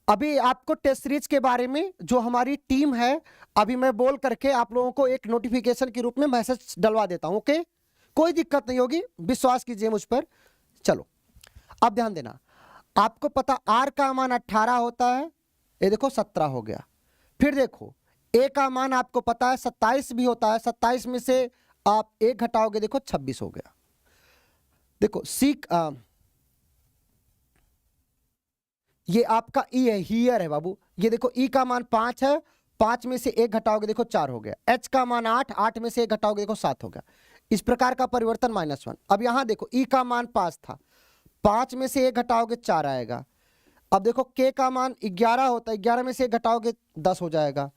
S1: अभी आपको टेस्ट सीरीज के बारे में जो हमारी टीम है, अभी मैं बोल करके आप लोगों को एक नोटिफिकेशन के रूप में मैसेज डलवा देता हूं। ओके, कोई दिक्कत नहीं होगी, विश्वास कीजिए मुझ पर। चलो अब ध्यान देना, आपको पता R का मान 18 होता है, ये देखो 17 हो गया। फिर देखो A का मान आपको पता है 27 भी होता है, 27 में से आप 1 घटाओगे, देखो 26 हो गया। देखो ये आपका E है, हियर है बाबू। ये देखो E का मान 5 है, 5 में से 1 घटाओगे, देखो 4 हो गया। H का मान 8, 8 में से 1 घटाओगे, देखो 7 हो गया। इस प्रकार का परिवर्तन, -1। अब यहां देखो E का मान 5 था, 5 में से 1 घटाओगे 4 आएगा। अब देखो K का मान 11 होता है, 11 में से 1 घटाओगे 10 हो जाएगा।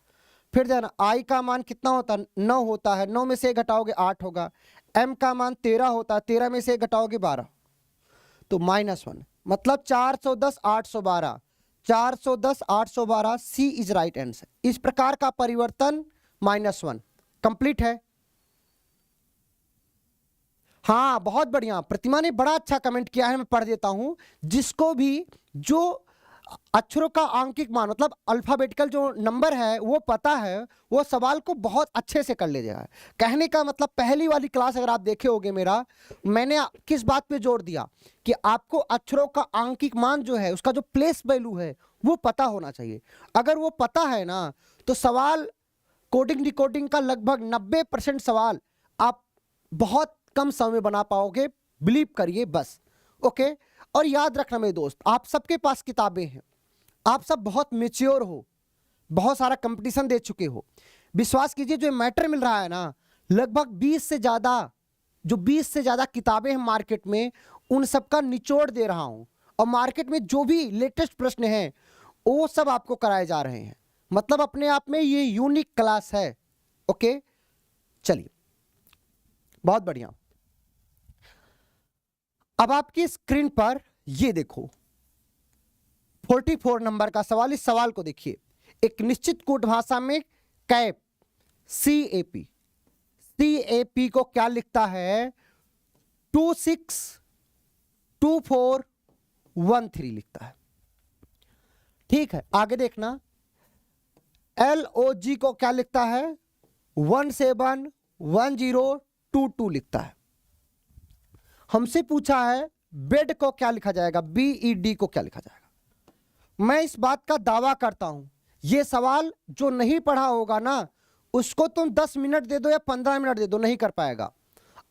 S1: फिर देना I का मान कितना होता है, 9 होता है, 9 में से 1 घटाओगे 8 होगा। M का मान 13 होता है, 13 में से 1 घटाओगे 12, तो -1। मतलब 410 812, 410 812 C इज राइट आंसर। इस प्रकार का परिवर्तन -1 कंप्लीट है। हाँ बहुत बढ़िया, प्रतिमा ने बड़ा अच्छा कमेंट किया है, मैं पढ़ देता हूं। जिसको भी जो अक्षरों का आंकिक मान, मतलब अल्फाबेटिकल जो नंबर है वो पता है, वो सवाल को बहुत अच्छे से कर ले जाएगा। कहने का मतलब, पहली वाली क्लास अगर आप देखे होंगे मेरा, मैंने किस बात पे जोर दिया कि आपको अक्षरों का आंकिक मान जो है, उसका जो प्लेस वैल्यू है वो पता होना चाहिए। अगर वो पता है ना, तो सवाल कोडिंग डिकोडिंग का लगभग 90% सवाल आप बहुत कम समय में बना पाओगे, बिलीव करिए बस। ओके, और याद रखना मेरे दोस्त, आप सबके पास किताबें हैं, आप सब बहुत मैच्योर हो, बहुत सारा कंपटीशन दे चुके हो। विश्वास कीजिए, जो मैटर मिल रहा है ना, लगभग 20 से ज्यादा किताबें हैं मार्केट में, उन सब का निचोड़ दे रहा हूं। और मार्केट में जो भी लेटेस्ट प्रश्न हैं वो सब आपको कराए जा रहे हैं। मतलब अपने आप में ये यूनिक क्लास है। ओके चलिए, बहुत बढ़िया। अब आपकी स्क्रीन पर ये देखो 44 नंबर का सवाल। इस सवाल को देखिए, एक निश्चित कूट भाषा में कैप CAP को क्या लिखता है, 262413 लिखता है। ठीक है, आगे देखना, LOG को क्या लिखता है, 171022 लिखता है। हमसे पूछा है बेड को क्या लिखा जाएगा, BED को क्या लिखा जाएगा। मैं इस बात का दावा करता हूं, यह सवाल जो नहीं पढ़ा होगा ना, उसको तुम 10 मिनट दे दो या 15 मिनट दे दो, नहीं कर पाएगा।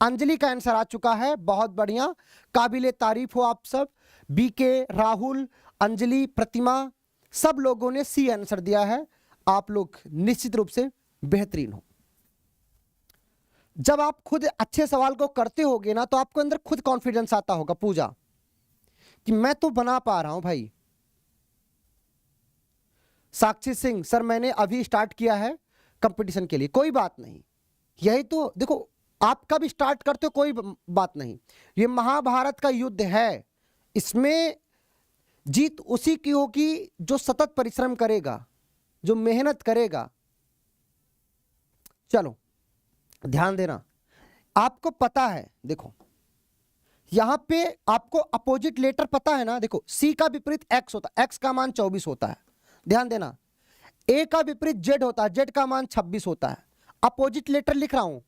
S1: अंजलि का आंसर आ चुका है, बहुत बढ़िया, काबिले तारीफ हो आप सब। BK, राहुल, अंजलि, प्रतिमा, सब लोगों ने C आंसर दिया है। आप लोग निश्चित रूप से बेहतरीन हो। जब आप खुद अच्छे सवाल को करते होगे ना तो आपको अंदर खुद कॉन्फिडेंस आता होगा पूजा कि मैं तो बना पा रहा हूं भाई। साक्षी सिंह, सर मैंने अभी स्टार्ट किया है कंपटीशन के लिए। कोई बात नहीं, यही तो देखो, आप कब स्टार्ट करते हो कोई बात नहीं, ये महाभारत का युद्ध है, इसमें जीत उसी की होगी जो सतत परिश्रम करेगा, जो मेहनत करेगा। चलो ध्यान देना, आपको पता है, देखो यहां पे आपको अपोजिट लेटर पता है ना। देखो सी का विपरीत एक्स होता है, एक्स का मान 24 होता है, ध्यान देना। ए का विपरीत जेड होता है, जेड का मान 26 होता है। अपोजिट लेटर लिख रहा हूं,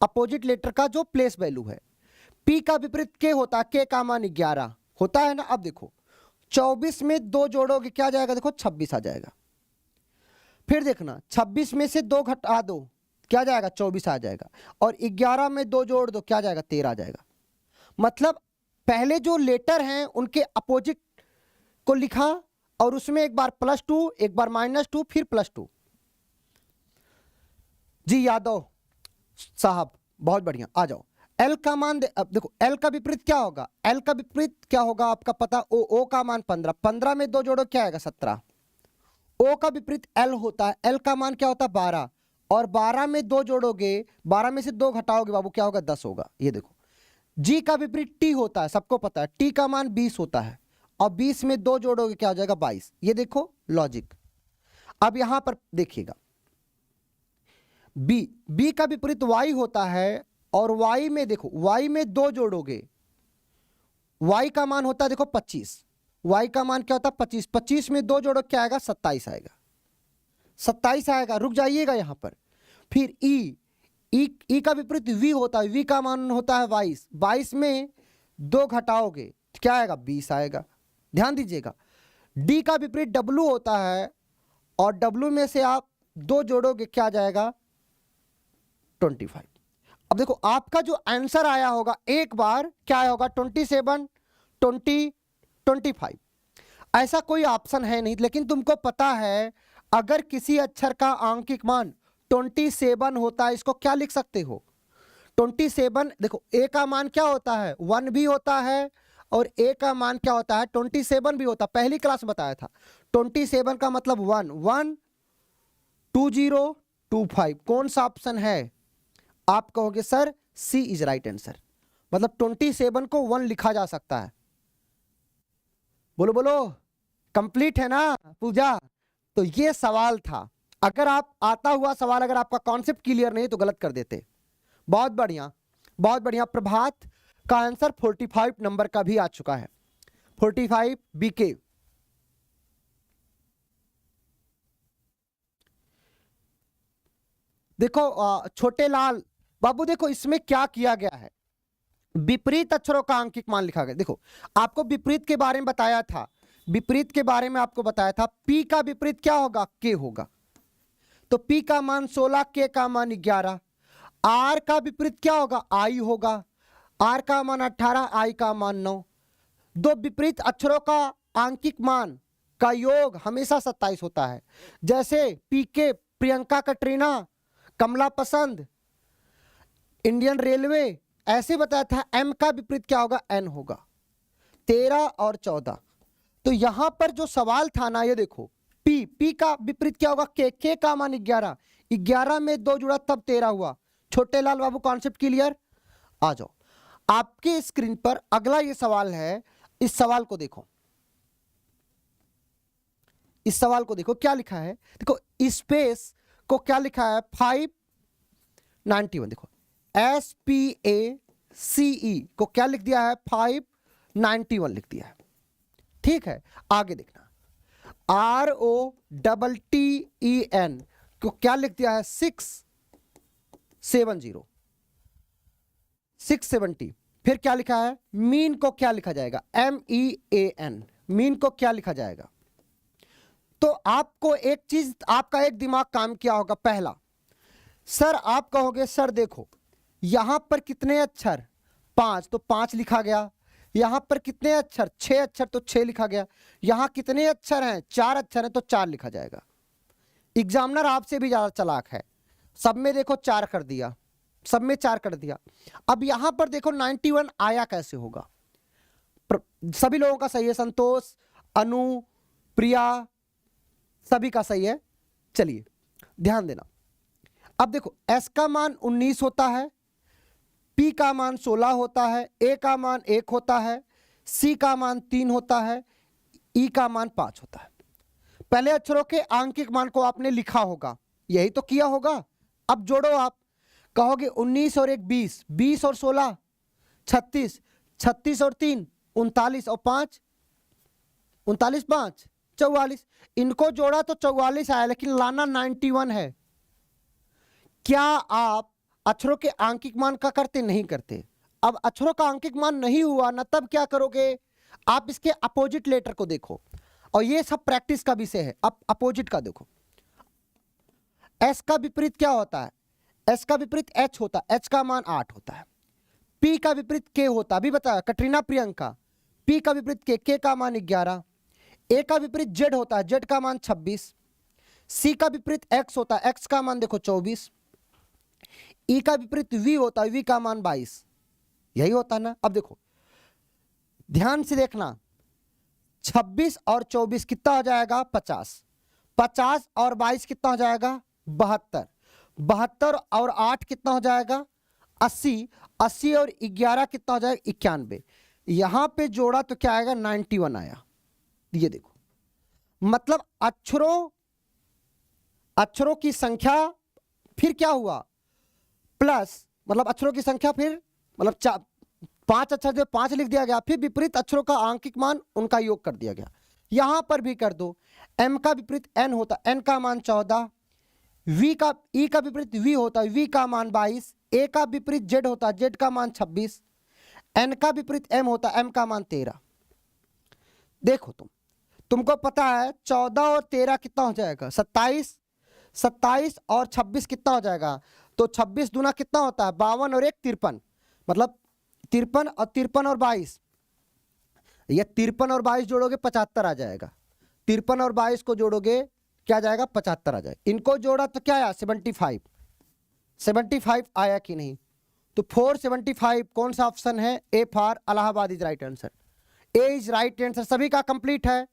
S1: अपोजिट लेटर का जो प्लेस वैल्यू है। पी का विपरीत के होता है, के का मान 11 होता है ना। अब देखो 24 में 2 जोड़ोगे क्या जाएगा, देखो 26 आ जाएगा। फिर देखना 26 में से 2 घटा दो, क्या जाएगा 24 आ जाएगा। और 11 में 2 जोड़ दो, क्या जाएगा 13 आ जाएगा। मतलब पहले जो लेटर हैं उनके अपोजिट को लिखा और उसमें एक बार +2, एक बार -2, फिर +2। जी यादव साहब बहुत बढ़िया, आ जाओ। एल का मान अब देखो एल का विपरीत क्या होगा, एल का विपरीत क्या होगा आपका पता, ओ का मान 15, 15 में 2 जोड़ो क्या आएगा 17। ओ का विपरीत एल होता है, एल का मान क्या होता है 12, और 12 में 2 जोड़ोगे, 12 में से 2 घटाओगे बाबू क्या होगा 10 होगा। ये देखो जी का विपरीत टी होता है, सबको पता है टी का मान 20 होता है, और 20 में 2 जोड़ोगे क्या हो जाएगा 22। ये देखो लॉजिक। अब यहां पर देखिएगा बी का विपरीत वाई होता है, और वाई में देखो वाई में 2 जोड़ोगे, वाई का मान होता है देखो 25, वाई का मान क्या होता है 25, 25 में 2 जोड़ो क्या आएगा 27 आएगा, 27 आएगा। रुक जाइएगा यहां पर। फिर ई का विपरीत वी होता है, वी का मान होता है 22, 22 में 2 घटाओगे क्या आएगा 20 आएगा, ध्यान दीजिएगा। डी का विपरीत डब्ल्यू होता है, और डब्ल्यू में से आप 2 जोड़ोगे क्या जाएगा 25। अब देखो आपका जो आंसर आया होगा एक बार क्या आया होगा 27, 20, 25। ऐसा कोई ऑप्शन है नहीं, लेकिन तुमको पता है अगर किसी अक्षर का आंकिक मान 27 होता है, इसको क्या लिख सकते हो 27। देखो ए का मान क्या होता है 1 भी होता है, और ए का मान क्या होता है 27 भी होता है, पहली क्लास में बताया था। 27 का मतलब 1 1 2 0 2 5। कौन सा ऑप्शन है, आप कहोगे sir C is right answer, मतलब 27 को 1 लिखा जा सकता है। बोलो बोलो, कंप्लीट है ना पूजा। तो ये सवाल था, अगर आप आता हुआ सवाल, अगर आपका कॉन्सेप्ट क्लियर नहीं तो गलत कर देते। बहुत बढ़िया बहुत बढ़िया। प्रभात का आंसर 45 नंबर का भी आ चुका है, 45 बीके। देखो छोटे लाल बाबू, देखो इसमें क्या किया गया है, विपरीत अक्षरों का आंकिक मान लिखा गया। देखो आपको विपरीत के बारे में बताया था, विपरीत के बारे में आपको बताया था, पी का विपरीत क्या होगा के होगा, तो पी का मान 16, के का मान 11। आर का विपरीत क्या होगा आई होगा, आर का मान 18, आई का मान 9। दो विपरीत अक्षरों का आंकिक मान का योग हमेशा 27 होता है। जैसे पीके प्रियंका, कटरीना, कमला पसंद, इंडियन रेलवे, ऐसे बताया था। एम का विपरीत क्या होगा एन होगा, 13 और 14। तो यहां पर जो सवाल था ना, ये देखो पी का विपरीत क्या होगा के का मान 11, 11 में 2 जुड़ा तब 13 हुआ। छोटे लाल बाबू कॉन्सेप्ट क्लियर। आ जाओ आपके स्क्रीन पर अगला ये सवाल है, इस सवाल को देखो, इस सवाल को देखो क्या लिखा है। देखो स्पेस को क्या लिखा है 591। देखो SPACE को क्या लिख दिया है 591 लिख दिया है, ठीक है। आगे देखना ROTTEN को क्या लिख दिया है 670। फिर क्या लिखा है मीन को क्या लिखा जाएगा MEAN, मीन को क्या लिखा जाएगा। तो आपको एक चीज, आपका एक दिमाग काम किया होगा। पहला सर आप कहोगे सर देखो यहां पर कितने अक्षर 5, तो 5 लिखा गया। यहां पर कितने अक्षर 6 अक्षर, तो 6 लिखा गया। यहां कितने अक्षर हैं 4 अक्षर हैं, तो 4 लिखा जाएगा। एग्जामिनर आपसे भी ज्यादा चालाक है, सब में देखो 4 कर दिया, सब में 4 कर दिया। अब यहां पर देखो 91 आया कैसे होगा। सभी लोगों का सही है, संतोष, अनु, प्रिया, सभी का सही है। चलिए ध्यान देना। अब देखो S का मान 19 होता है, P का मान 16 होता है, A का मान 1 होता है, C का मान 3 होता है, E का मान 5 होता है। पहले अक्षरों के आंकिक मान को आपने लिखा होगा, यही तो किया होगा। अब जोड़ो, आप कहोगे 19 और 1 20, 20 और 16 36, 36 और 3 39 और 5 39 5 44। इनको जोड़ा तो 44 आया, लेकिन लाना 91 है। क्या आप अक्षरों के आंकिक मान का करते? नहीं करते। अब अक्षरों का आंकिक मान नहीं हुआ ना, तब क्या करोगे? आप इसके अपोजिट लेटर को देखो, और ये सब प्रैक्टिस का विषय है। अब अपोजिट का देखो, एस का विपरीत क्या होता है? एस का विपरीत एच होता है, एच का मान 8 होता है। पी का विपरीत के होता है, अभी बताया कटरीना प्रियंका। पी का विपरीत के का मान 11। ए का विपरीत जेड होता है, जेड का मान 26। सी का विपरीत एक्स होता है, एक्स का मान देखो 24। ई का विपरीत वी होता है, वी का मान 22। यही होता है ना। अब देखो ध्यान से देखना, 26 और 24 कितना हो जाएगा? 50। 50 और 22 कितना हो जाएगा? 72। 72 और 8 कितना हो जाएगा? 80। 80 और 11 कितना हो जाएगा? 91। यहां पे जोड़ा तो क्या आएगा? 91 आया। ये देखो, मतलब अक्षरों की संख्या फिर क्या हुआ? प्लस, मतलब अक्षरों की संख्या फिर मतलब 5 अक्षर जो 5 लिख दिया गया, फिर विपरीत अक्षरों का आंकिक मान उनका योग कर दिया गया। यहां पर भी कर दो। एम का विपरीत एन होता, एन का मान 14। ई का विपरीत वी होता है, वी का मान 22। ए का विपरीत जेड होता है, जेड का मान 26। एन का विपरीत एम होता है, एम का मान 13। देखो तुमको पता है 14 और 13 कितना हो जाएगा? 27। 27 और 26 कितना हो जाएगा? तो 26 दूना कितना होता है? 52 और 1 53, मतलब 53 और 53 और 22। ये 53 और 22 जोड़ोगे 75 आ जाएगा। 53 और 22 को जोड़ोगे क्या जाएगा? 75 आ जाएगा। इनको जोड़ा तो क्या आया? 75। 75 आया कि नहीं? तो 475 कौन सा ऑप्शन है? ए for Allahabad is right answer. A is right answer. सभी का कंप्लीट है।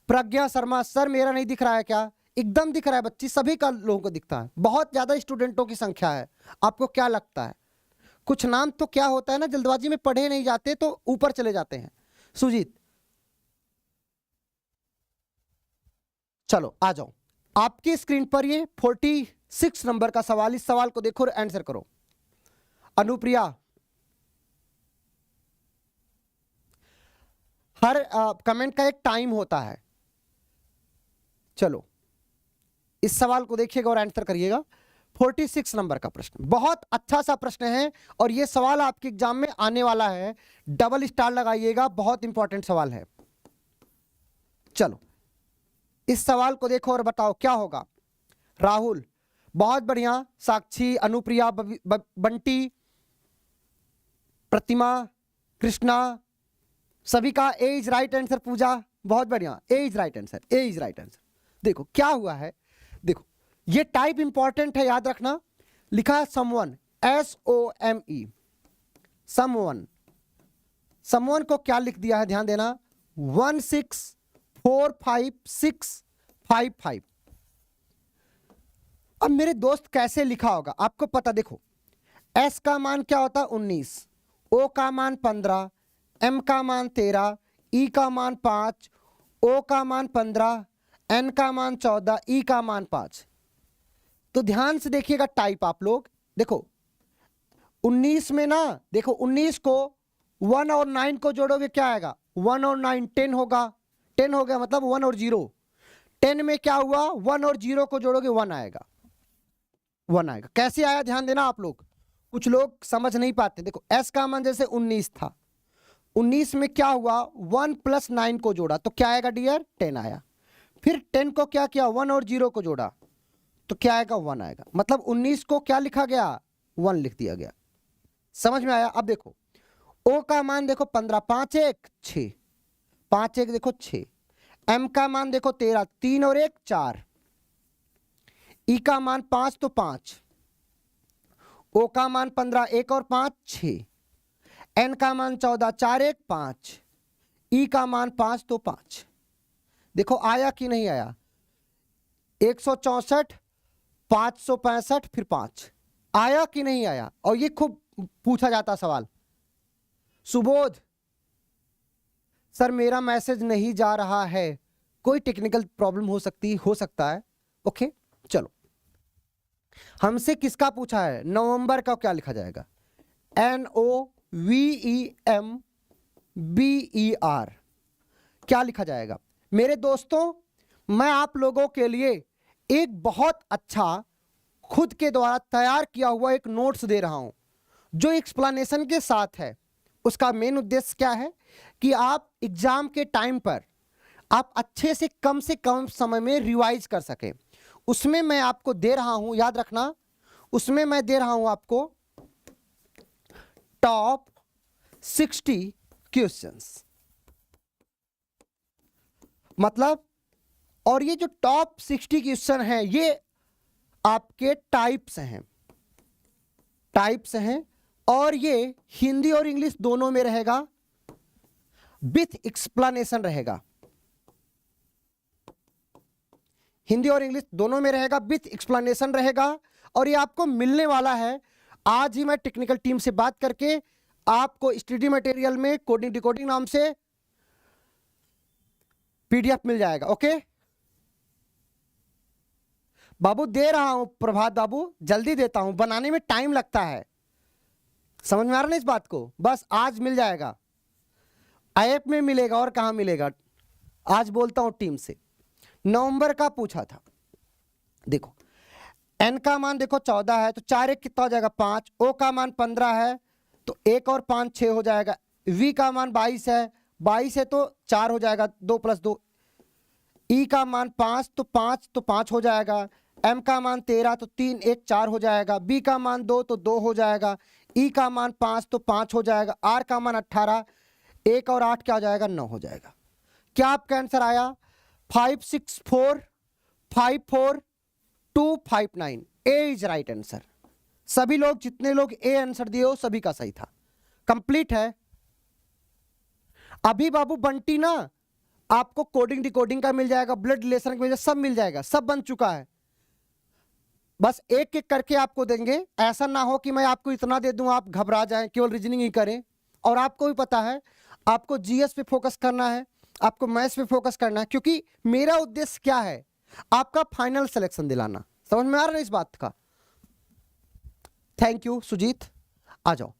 S1: प्रज्ञा शर्मा, सर मेरा नहीं दिख रहा है क्या? एकदम दिख रहा है बच्ची, सभी का लोगों को दिखता है। बहुत ज्यादा स्टूडेंटों की संख्या है। आपको क्या लगता है? कुछ नाम तो क्या होता है ना, जल्दबाजी में पढ़े नहीं जाते तो ऊपर चले जाते हैं। सुजीत, चलो आ जाओ। आपकी स्क्रीन पर ये 46 नंबर का सवाल, इस सवाल को देखो और आंसर करो। अनुप्रिया, हर कमेंट का एक टाइम होता है। चलो इस सवाल को देखिएगा और आंसर करिएगा। 46 नंबर का प्रश्न बहुत अच्छा सा प्रश्न है, और यह सवाल आपके एग्जाम में आने वाला है। डबल स्टार लगाइएगा, बहुत इंपॉर्टेंट सवाल है। चलो इस सवाल को देखो और बताओ क्या होगा। राहुल, बहुत बढ़िया। साक्षी, अनुप्रिया, बंटी, प्रतिमा, कृष्णा, सभी का A is right answer. Puja, बहुत बढ़िया, A is right answer, A is right answer. देखो क्या हुआ है, देखो ये टाइप इंपॉर्टेंट है, याद रखना। लिखा है समवन, SOME, समवन। समवन को क्या लिख दिया है? ध्यान देना, 16456555। अब मेरे दोस्त कैसे लिखा होगा आपको पता। देखो S का मान क्या होता है? 19। O का मान 15, M का मान 13, E का मान 5, O का मान 15, N का मान 14, E का मान 5। तो ध्यान से देखिएगा टाइप आप लोग। देखो 19 में ना, देखो 19 को 1 और 9 को जोड़ोगे क्या आएगा? 1 और 9 10 होगा। 10 हो गया, मतलब 1 और 0। 10 में क्या हुआ? 1 और 0 को जोड़ोगे 1 आएगा। 1 आएगा। कैसे आया ध्यान देना आप लोग, कुछ लोग समझ नहीं पाते। देखो S का मान जैसे 19 था, 19 में क्या हुआ? 1 + 9 को जोड़ा तो क्या आएगा डियर? 10 आया। फिर 10 को क्या किया? 1 और 0 को जोड़ा तो क्या आएगा? 1 आएगा। मतलब 19 को क्या लिखा गया? 1 लिख दिया गया। समझ में आया? अब देखो O का मान देखो 15, 5 1 6, 5 1 देखो 6। M का मान देखो 13, 3 और 1 4। E का मान 5 तो 5। ओ का मान 15, 1 और 5 6, एन का मान 14, 4 1 5, ई का मान 5 तो 5। देखो आया कि नहीं आया, 164, 565 फिर 5, आया कि नहीं आया। और ये खूब पूछा जाता सवाल। सुबोध सर मेरा मैसेज नहीं जा रहा है, कोई टेक्निकल प्रॉब्लम हो सकता है। ओके चलो, हमसे किसका पूछा है, नवंबर का क्या लिखा जाएगा, NOVEMBER क्या लिखा जाएगा। मेरे दोस्तों मैं आप लोगों के लिए एक बहुत अच्छा खुद के द्वारा तैयार किया हुआ एक नोट्स दे रहा हूं जो एक्सप्लेनेशन के साथ है। उसका मेन उद्देश्य क्या है कि आप एग्जाम के टाइम पर आप अच्छे से कम समय में रिवाइज कर सकें। उसमें मैं आपको दे रहा हूं, याद रखना, उसमें मैं दे रहा हूं आपको टॉप 60 क्वेश्चंस, मतलब, और ये जो टॉप 60 क्वेश्चन हैं ये आपके टाइप्स हैं और ये हिंदी और इंग्लिश दोनों में रहेगा, विथ एक्सप्लेनेशन रहेगा। हिंदी और इंग्लिश दोनों में रहेगा, विथ एक्सप्लेनेशन रहेगा। और ये आपको मिलने वाला है आज ही। मैं टेक्निकल टीम से बात करके आपको स्टडी मटेरियल में कोडिंग डिकोडिंग नाम से PDF मिल जाएगा। ओके बाबू दे रहा हूं, प्रभात बाबू जल्दी देता हूं, बनाने में टाइम लगता है, समझ में आ रहा ना इस बात को। बस आज मिल जाएगा, ऐप में मिलेगा और कहां मिलेगा। आज बोलता हूं टीम से। नवंबर का पूछा था, देखो एन का मान देखो 14 है तो 4 1 कितना हो जाएगा 5, ओ का मान 15 है तो 1 और 5 6 हो जाएगा, वी का मान 22 है, 22 है तो 4 हो जाएगा, 2 + 2, ई का मान 5 तो 5 हो जाएगा, एम का मान 13 तो 3 1 4 हो जाएगा, बी का मान 2 तो 2 हो जाएगा, ई का मान 5 तो 5 हो जाएगा, आर का मान 18, 1 और 8 क्या हो जाएगा 9 हो जाएगा। क्या आपका आंसर आया 564 54 259। ए इज राइट आंसर। सभी लोग, जितने लोग ए आंसर दिए हो सभी का सही था, कंप्लीट है। अभी बाबू बंटी ना आपको कोडिंग डिकोडिंग का मिल जाएगा, ब्लड रिलेशन का मिल जाएगा, सब मिल जाएगा, सब बन चुका है। बस एक एक करके आपको देंगे, ऐसा ना हो कि मैं आपको इतना दे दूं आप घबरा जाएं, केवल रीजनिंग ही करें। और आपको भी पता है आपको जीएस पे फोकस करना है, आपको मैथ्स पे फोकस करना है, क्योंकि मेरा उद्देश्य क्या है, आपका फाइनल सिलेक्शन दिलाना। समझ में आ रहा है इस बात का। Thank you Sujit. आ जाओ,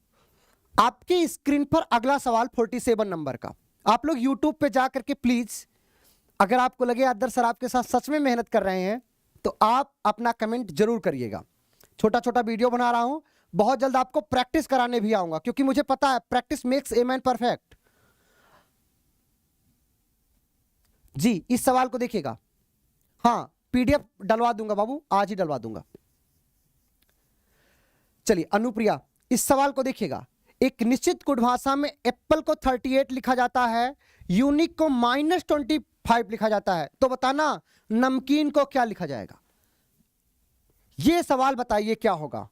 S1: आपकी स्क्रीन पर अगला सवाल 47 नंबर का। आप लोग यूट्यूब पे जा करके प्लीज, अगर आपको लगे अदर सर आपके साथ सच में मेहनत कर रहे हैं तो आप अपना कमेंट जरूर करिएगा। छोटा छोटा वीडियो बना रहा हूं, बहुत जल्द आपको प्रैक्टिस कराने भी आऊंगा, क्योंकि मुझे पता है practice makes a man perfect. जी इस सवाल को देखिएगा, हाँ PDF डलवा दूंगा बाबू, आज ही डलवा दूंगा। चलिए अनुप्रिया, इस सवाल को देखिएगा। एक निश्चित कोड भाषा में एप्पल को 38 लिखा जाता है, यूनिक को -25 लिखा जाता है, तो बताना नमकीन को क्या लिखा जाएगा। यह सवाल बताइए क्या होगा।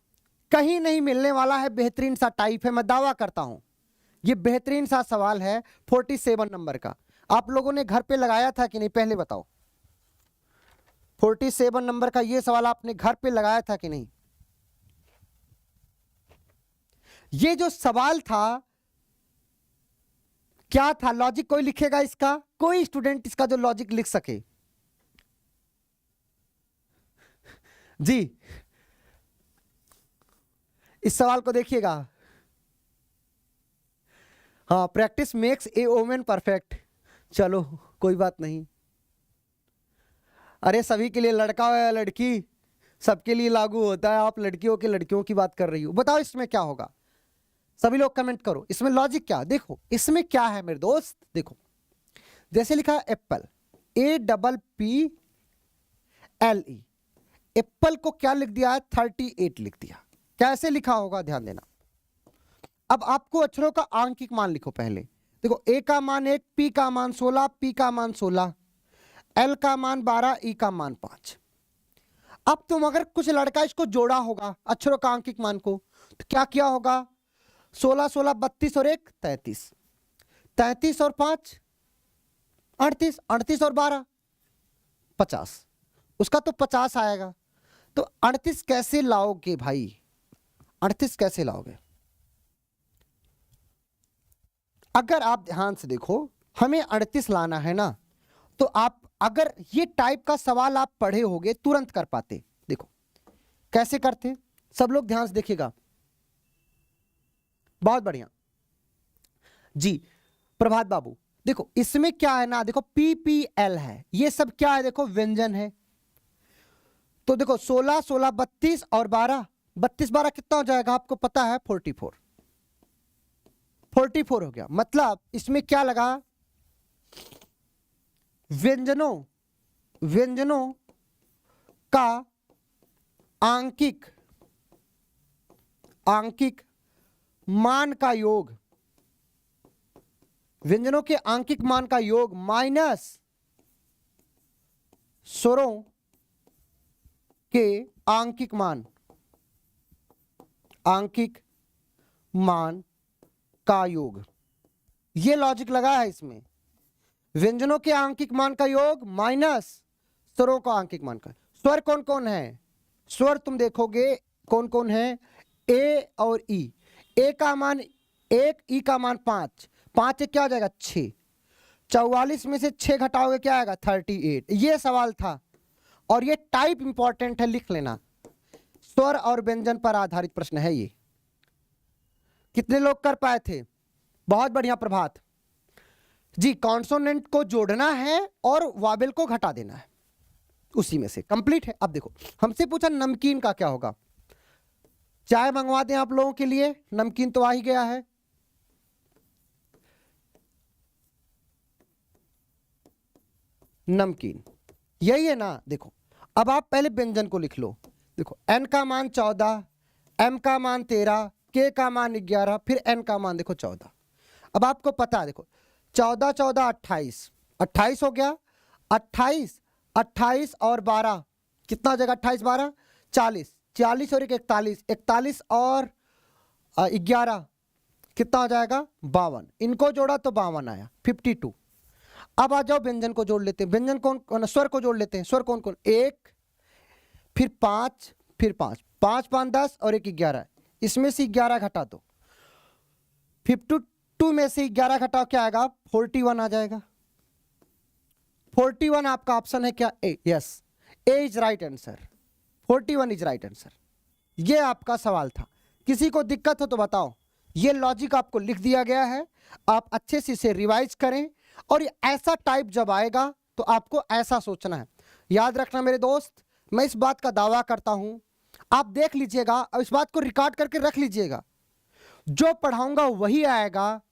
S1: कहीं नहीं मिलने वाला है, बेहतरीन सा टाइप है, मैं दावा करता हूं यह बेहतरीन सा सवाल है 47 नंबर का। आप लोगों ने घर पे लगाया था कि नहीं, पहले बताओ। 47 नंबर का यह सवाल आपने घर पे लगाया था कि नहीं। ये जो सवाल था क्या था, लॉजिक कोई लिखेगा इसका, कोई स्टूडेंट इसका जो लॉजिक लिख सके। जी इस सवाल को देखिएगा, हाँ प्रैक्टिस मेक्स ए वोमन परफेक्ट। चलो कोई बात नहीं, अरे सभी के लिए, लड़का हो या लड़की सबके लिए लागू होता है। आप लड़कियों की बात कर रही हो, बताओ इसमें क्या होगा। सभी लोग कमेंट करो, इसमें लॉजिक क्या। देखो इसमें क्या है मेरे दोस्त, देखो जैसे लिखा है एप्पल, APPLE, एप्पल को क्या लिख दिया है 38 लिख दिया। कैसे लिखा होगा ध्यान देना। अब आपको अक्षरों का आंकिक मान लिखो पहले। देखो ए का मान 1, पी का मान 16, पी का मान 16, एल का मान 12, ई का मान 5। अब तुम अगर कुछ लड़का इसको जोड़ा होगा अक्षरों का आंकिक मान को, तो क्या किया होगा? 16 16 32 और 1 33, 33 और 5 38, 38 और 12 50, उसका तो 50 आएगा। तो 38 कैसे लाओगे भाई? 38 कैसे लाओगे? अगर आप ध्यान से देखो, हमें 38 लाना है ना, तो आप अगर ये टाइप का सवाल आप पढ़े होगे तुरंत कर पाते। देखो कैसे करते, सब लोग ध्यान से देखिएगा। बहुत बढ़िया जी प्रभात बाबू। देखो इसमें क्या है ना, देखो PPL है, ये सब क्या है? देखो व्यंजन है। तो देखो 16 16 32 और 12, 32 12 कितना हो जाएगा आपको पता है? 44, 44 हो गया। मतलब इसमें क्या लगा? व्यंजनों का आंकिक मान का योग, व्यंजनों के आंकिक मान का योग माइनस स्वरों के आंकिक मान का योग। ये लॉजिक लगा है इसमें। व्यंजनों के आंकिक मान का योग माइनस स्वरों का आंकिक मान का। स्वर कौन कौन है? स्वर तुम देखोगे कौन कौन है? ए और ई। ए का मान 1, ई का मान 5, 5 से क्या हो जाएगा? 6, 44 में से 6 घटाओगे क्या आएगा? 38। ये सवाल था और ये टाइप इंपॉर्टेंट है, लिख लेना। स्वर और व्यंजन पर आधारित प्रश्न है ये। कितने लोग कर पाए थे? बहुत बढ़िया प्रभात जी। कॉन्सोनेंट को जोड़ना है और वावेल को घटा देना है, उसी में से कंप्लीट है। अब देखो हमसे पूछा नमकीन का क्या होगा। चाय मंगवा दें आप लोगों के लिए? नमकीन तो आ ही गया है। नमकीन यही है ना। देखो अब आप पहले व्यंजन को लिख लो। देखो n का मान 14, m का मान 13, k का मान 11, फिर n का मान देखो 14। अब आपको पता है, देखो 14 14 28, 28 हो गया। 28 28 और 12 कितना हो जाएगा? 28 12 40, 40 और 1 41, 41 और 11 कितना हो जाएगा? 52। इनको जोड़ा तो 52 आया, 52। अब आ जाओ व्यंजन को जोड़ लेते हैं। व्यंजन कौन? स्वर को जोड़ लेते हैं। स्वर कौन कौन? 1, फिर 5, फिर 5, 5 5 10 और 1 11। इसमें से 11 घटा दो, 52 में से 11 घटाओ क्या आएगा? 41 आ जाएगा। 41 आपका ऑप्शन है क्या? A. Yes, A is right answer. 41 is right answer. ये आपका सवाल था। किसी को दिक्कत हो तो बताओ। ये लॉजिक आपको लिख दिया गया है, आप अच्छे से इसे रिवाइज करें और ऐसा टाइप जब आएगा तो आपको ऐसा सोचना है। याद रखना मेरे दोस्त, मैं इस बात का दावा करता हूं, आप देख लीजिएगा और इस बात को रिकॉर्ड करके रख लीजिएगा। जो पढ़ाऊंगा वही आएगा,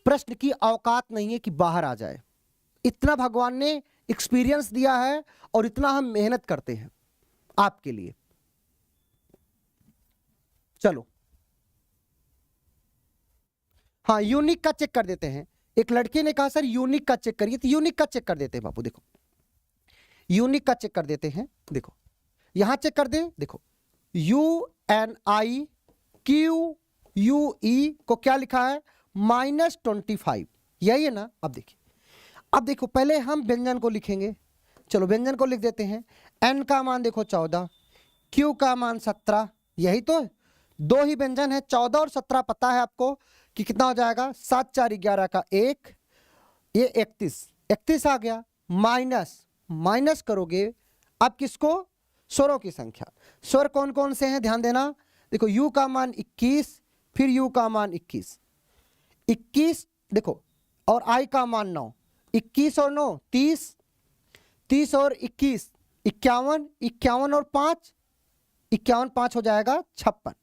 S1: प्रश्न की औकात नहीं है कि बाहर आ जाए। इतना भगवान ने एक्सपीरियंस दिया है और इतना हम मेहनत करते हैं आपके लिए। चलो हाँ, यूनिक का चेक कर देते हैं। एक लड़के ने कहा सर यूनिक का चेक करिए, तो यूनिक का चेक कर देते हैं बापू। देखो यूनिक का चेक कर देते हैं। देखो यहां चेक कर दें। देखो UNIQUE को क्या लिखा है? -25, यही है ना। अब देखिए, अब देखो पहले हम व्यंजन को लिखेंगे। चलो व्यंजन को लिख देते हैं। n का मान देखो 14, q का मान 17, यही तो दो ही व्यंजन है। 14 और 17 पता है आपको कि कितना हो जाएगा? 7 4 11 का 1, ये 31 आ गया। माइनस करोगे अब किसको? स्वरों की संख्या। स्वर कौन कौन से हैं ध्यान देना। देखो u का मान 21, फिर u का मान 21 देखो, और i का मान 9, 21 और 9 30, 30 और 21 51, 51 और 5 51, 5 हो जाएगा 56।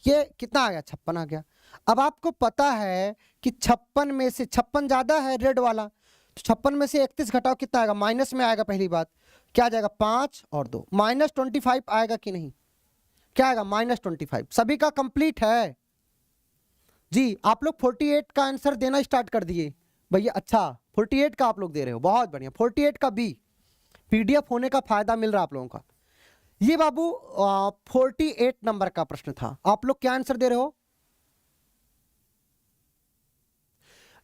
S1: ये कितना आ गया? 56 आ गया। अब आपको पता है कि 56 में से 56 ज्यादा है रेड वाला, तो 56 में से 31 घटाओ कितना आएगा? माइनस में आएगा। पहली बात क्या आ जाएगा? 5 और 2 -25 आएगा कि नहीं? क्या आएगा? -25। सभी का कंप्लीट है जी। आप लोग 48 का आंसर देना स्टार्ट कर दिए भैया। अच्छा 48 का आप लोग दे रहे हो, बहुत बढ़िया। 48 का बी PDF होने का फायदा मिल रहा है आप लोगों का। ये बाबू 48 नंबर का प्रश्न था। आप लोग क्या आंसर दे रहे हो?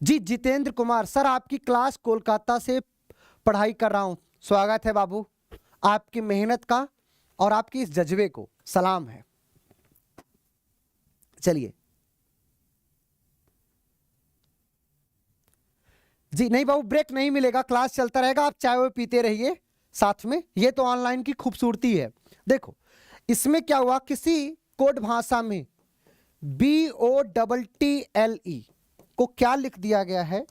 S1: जी जितेंद्र कुमार सर, आपकी क्लास कोलकाता से पढ़ाई कर रहा हूं। स्वागत है बाबू, आपकी मेहनत का और आपकी इस जज्बे को सलाम है। चलिए जी, नहीं बाबू ब्रेक नहीं मिलेगा, क्लास चलता रहेगा, आप चाय वो पीते रहिए साथ में। ये तो ऑनलाइन की खूबसूरती है। देखो इसमें क्या हुआ, किसी कोड भाषा में BOTTLE को क्या लिख दिया गया है?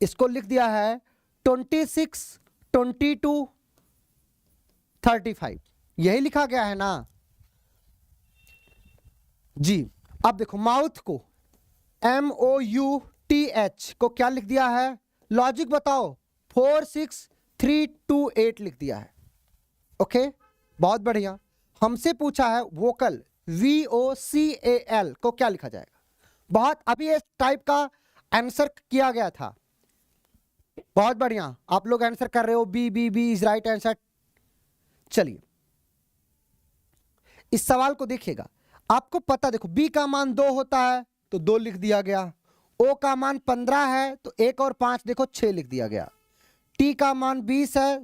S1: इसको लिख दिया है 26, 22, 35। यही लिखा गया है ना जी। अब देखो माउथ को MOUTH को क्या लिख दिया है? लॉजिक बताओ। 4 6 3 2 8 लिख दिया है। ओके बहुत बढ़िया। हमसे पूछा है वोकल VOCAL को क्या लिखा जाएगा? बहुत अभी इस टाइप का आंसर किया गया था। बहुत बढ़िया, आप लोग आंसर कर रहे हो। B is right answer. चलिए इस सवाल को देखिएगा, आपको पता, देखो बी का मान 2 होता है तो 2 लिख दिया गया। ओ का मान 15 है तो 1 और 5 देखो 6 लिख दिया गया। टी का मान 20 है,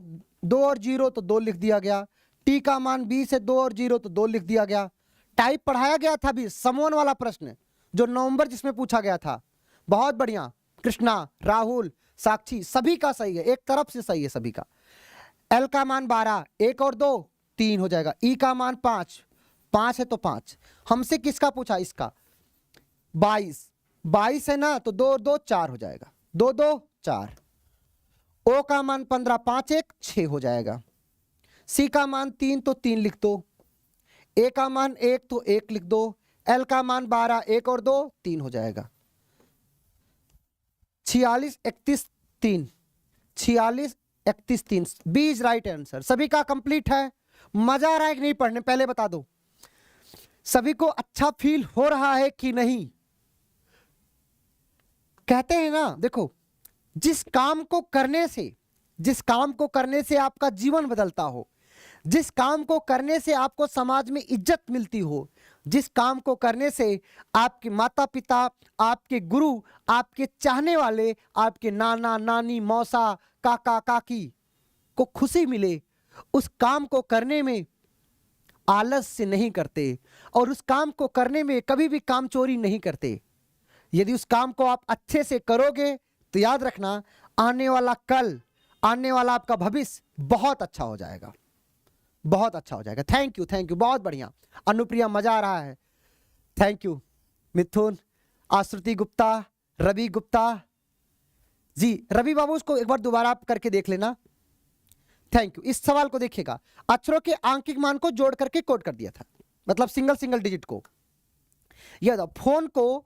S1: 2 और 0 तो 2 लिख दिया गया। टी का मान 20 है, 2 और 0 तो 2 लिख दिया गया। टाइप पढ़ाया गया था भी, समोन वाला प्रश्न जो नवंबर जिसमें पूछा गया था। बहुत बढ़िया, कृष्णा, राहुल, साक्षी सभी का सही है, एक तरफ से सही है सभी का। एल का मान 12, 1 और 2 3 हो जाएगा। ई का मान 5, 5 है तो 5। हमसे किसका पूछा? इसका 22, 22 है ना तो 2 और 2 4 हो जाएगा। 2 2 4। ओ का मान 15, 5 1 6 हो जाएगा। सी का मान 3 तो 3 लिख दो। ए का मान 1 तो 1 लिख दो। एल का मान 12, 1 और 2 3 हो जाएगा। 46 31 3, 46 31 3। B is right answer. सभी का कंप्लीट है? मजा आ रहा है कि नहीं पढ़ने? पहले बता दो सभी को अच्छा फील हो रहा है कि नहीं? कहते हैं ना, देखो जिस काम को करने से, जिस काम को करने से आपका जीवन बदलता हो, जिस काम को करने से आपको समाज में इज्जत मिलती हो, जिस काम को करने से आपके माता पिता, आपके गुरु, आपके चाहने वाले, आपके नाना नानी, मौसा, काका काकी को खुशी मिले, उस काम को करने में आलस से नहीं करते और उस काम को करने में कभी भी कामचोरी नहीं करते। यदि उस काम को आप अच्छे से करोगे तो याद रखना, आने वाला कल, आने वाला आपका भविष्य बहुत अच्छा हो जाएगा, बहुत अच्छा हो जाएगा। थैंक यू, बहुत बढ़िया। अनुप्रिया, मजा आ रहा है। Thank you. मिथुन, आश्रुति गुप्ता, रवि गुप्ता जी। रवि बाबू उसको एक बार दोबारा आप करके देख लेना। Thank you. इस सवाल को देखिएगा, अक्षरों के आंकिक मान को जोड़ करके कोड कर दिया था, मतलब सिंगल सिंगल डिजिट को। यह फोन को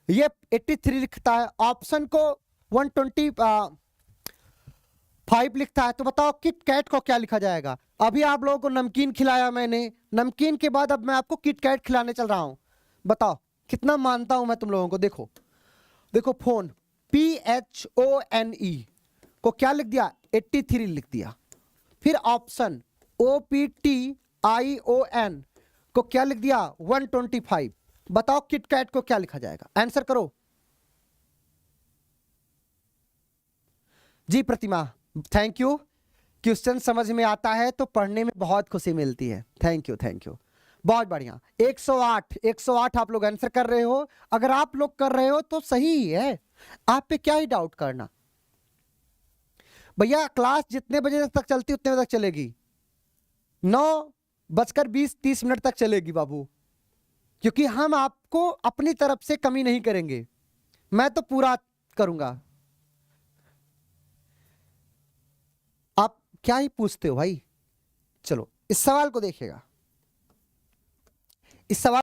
S1: ये 83 लिखता है, ऑप्शन को 125 लिखता है, तो बताओ किट कैट को क्या लिखा जाएगा? अभी आप लोगों को नमकीन खिलाया मैंने, नमकीन के बाद अब मैं आपको किट कैट खिलाने चल रहा हूं। बताओ कितना मानता हूं मैं तुम लोगों को। देखो देखो फोन PHONE को क्या लिख दिया? 83 लिख दिया। फिर ऑप्शन OPTION को क्या लिख दिया? 125। बताओ किट कैट को क्या लिखा जाएगा? आंसर करो जी। प्रतिमा, थैंक यू। क्वेश्चन समझ में आता है तो पढ़ने में बहुत खुशी मिलती है। थैंक यू, बहुत बढ़िया। 108 108 आप लोग आंसर कर रहे हो। अगर आप लोग कर रहे हो तो सही ही है, आप पे क्या ही डाउट करना। भैया क्लास जितने बजे तक चलती उतने बजे तक चलेगी, 9:20-30 तक चलेगी बाबू, क्योंकि हम आपको अपनी तरफ से कमी नहीं करेंगे, मैं तो पूरा करूंगा। आप क्या ही पूछते हो भाई। चलो इस सवाल को देखिएगा, इस सवाल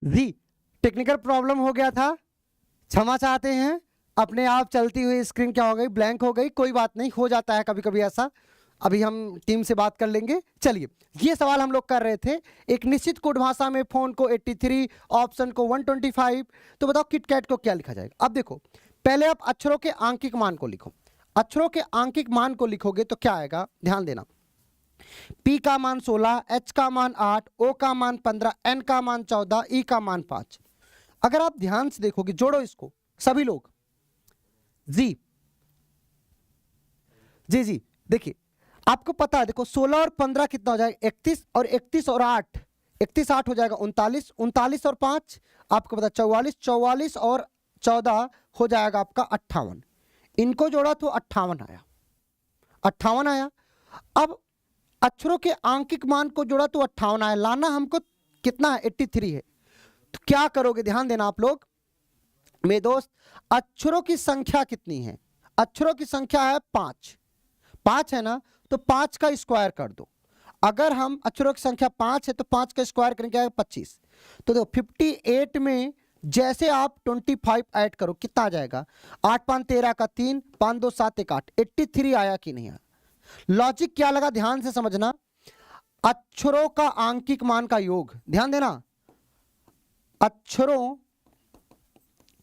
S1: जी टेक्निकल प्रॉब्लम हो गया था, क्षमा चाहते हैं। अपने आप चलती हुई स्क्रीन क्या हो गई, ब्लैंक हो गई। कोई बात नहीं, हो जाता है कभी कभी ऐसा। अभी हम टीम से बात कर लेंगे। चलिए, ये सवाल हम लोग कर रहे थे, एक निश्चित कोड भाषा में फोन को 83, ऑप्शन को 125। तो बताओ किटकैट को क्या लिखा जाएगा। अब देखो, पहले आप अक्षरों के आंकिक मान को लिखो। अक्षरों के आंकिक मान को लिखोगे तो क्या आएगा, ध्यान देना। P का मान 16, H का मान 8, O का मान 15, N का मान 14, E का मान 5। अगर आप ध्यान से देखोगे, जोड़ो इसको सभी लोग। जी जी जी, देखिए आपको पता है, देखो 16 और 15 कितना हो जाएगा 31, और 31 और 8, 31 8 हो जाएगा 39, 39 और 5 आपको पता 44, 44 और 14 हो जाएगा आपका 58। इनको जोड़ा तो 58 आया, 58 आया। अब अक्षरों के आंकिक मान को जोड़ा तो 58 आया, लाना हमको कितना है 83 है। तो क्या करोगे, ध्यान देना आप लोग मेरे दोस्त। अक्षरों की संख्या कितनी है, अक्षरों की संख्या है 5, 5 है ना, तो 5 का स्क्वायर कर दो। अगर हम अक्षरों की संख्या 5 है तो 5 का स्क्वायर करेंगे 25। तो देखो 58 में जैसे आप 25 ऐड करो कितना आ जाएगा, 8 5 13 का 3, 5 2 7 1 8, 83 आया कि नहीं आया। लॉजिक क्या लगा, ध्यान से समझना। अक्षरों का आंकिक मान का योग, ध्यान देना, अक्षरों